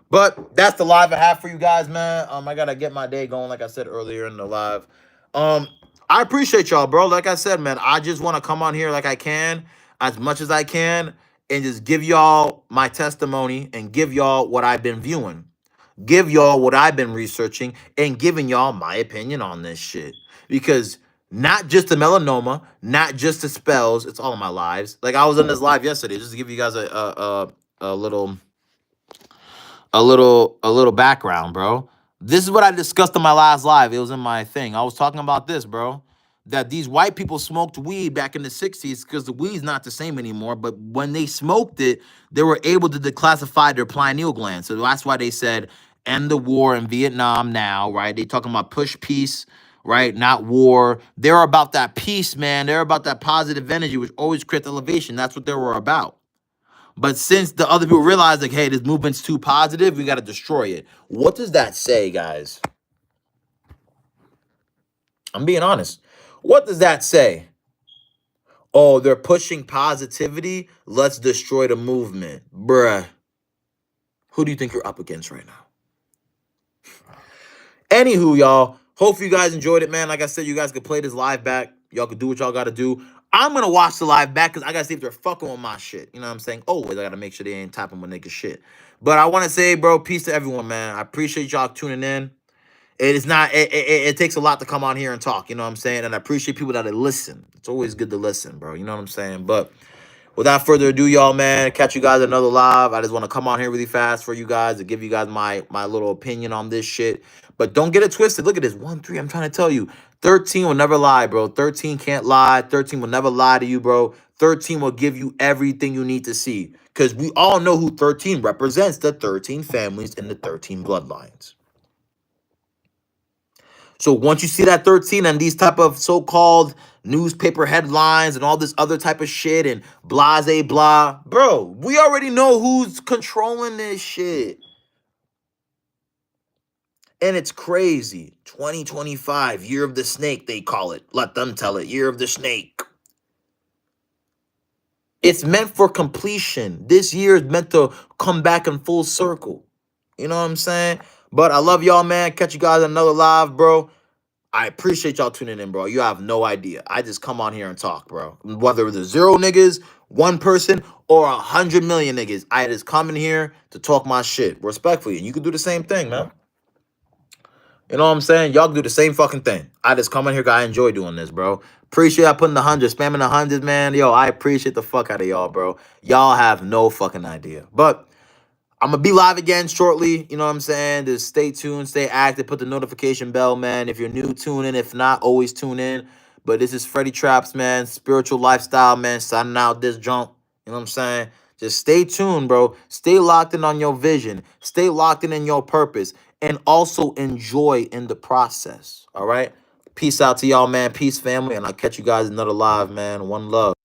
But that's the live I have for you guys, man. I got to get my day going, like I said earlier in the live. I appreciate y'all, bro. Like I said, man, I just want to come on here like I can, as much as I can, and just give y'all my testimony and give y'all what I've been viewing. Give y'all what I've been researching and giving y'all my opinion on this shit. Because not just the melanoma, not just the spells, it's all of my lives. Like, I was in this live yesterday, just to give you guys a little background, bro. This is what I discussed in my last live. It was in my thing. I was talking about this, bro. That these white people smoked weed back in the 60s because the weed's not the same anymore. But when they smoked it, they were able to declassify their pineal gland. So that's why they said, end the war in Vietnam now, right? They talking about push peace, right? Not war. They're about that peace, man. They're about that positive energy, which always creates elevation. That's what they were about. But since the other people realized, like, hey, this movement's too positive, we got to destroy it. What does that say, guys? I'm being honest. What does that say? Oh, they're pushing positivity. Let's destroy the movement. Bruh. Who do you think you're up against right now? Anywho, y'all. Hopefully you guys enjoyed it, man. Like I said, you guys could play this live back. Y'all could do what y'all got to do. I'm going to watch the live back because I got to see if they're fucking with my shit. You know what I'm saying? Always, I got to make sure they ain't tapping with nigga shit. But I want to say, bro, peace to everyone, man. I appreciate y'all tuning in. It is not, it takes a lot to come on here and talk, you know what I'm saying? And I appreciate people that listen. It's always good to listen, bro. You know what I'm saying? But without further ado, y'all, man, catch you guys another live. I just want to come on here really fast for you guys to give you guys my little opinion on this shit. But don't get it twisted. Look at this. 1-3. I'm trying to tell you. 13 will never lie, bro. 13 can't lie. 13 will never lie to you, bro. 13 will give you everything you need to see. Because we all know who 13 represents, the 13 families and the 13 bloodlines. So once you see that 13 and these type of so-called newspaper headlines and all this other type of shit and blase blah, bro, we already know who's controlling this shit. And it's crazy. 2025, year of the snake, they call it. Let them tell it, year of the snake. It's meant for completion. This year is meant to come back in full circle. You know what I'm saying? But I love y'all, man. Catch you guys another live, bro. I appreciate y'all tuning in, bro. You have no idea. I just come on here and talk, bro. Whether it's 0 niggas, 1 person, or 100 million niggas, I just come in here to talk my shit respectfully. And you can do the same thing, man. You know what I'm saying? Y'all can do the same fucking thing. I just come in here, I enjoy doing this, bro. Appreciate I putting the 100, spamming the 100s, man. Yo, I appreciate the fuck out of y'all, bro. Y'all have no fucking idea. But I'm going to be live again shortly. You know what I'm saying? Just stay tuned, stay active, put the notification bell, man. If you're new, tune in. If not, always tune in. But this is Freddie Traps, man. Spiritual lifestyle, man. Signing out this junk. You know what I'm saying? Just stay tuned, bro. Stay locked in on your vision. Stay locked in your purpose. And also enjoy in the process. All right? Peace out to y'all, man. Peace, family. And I'll catch you guys another live, man. One love.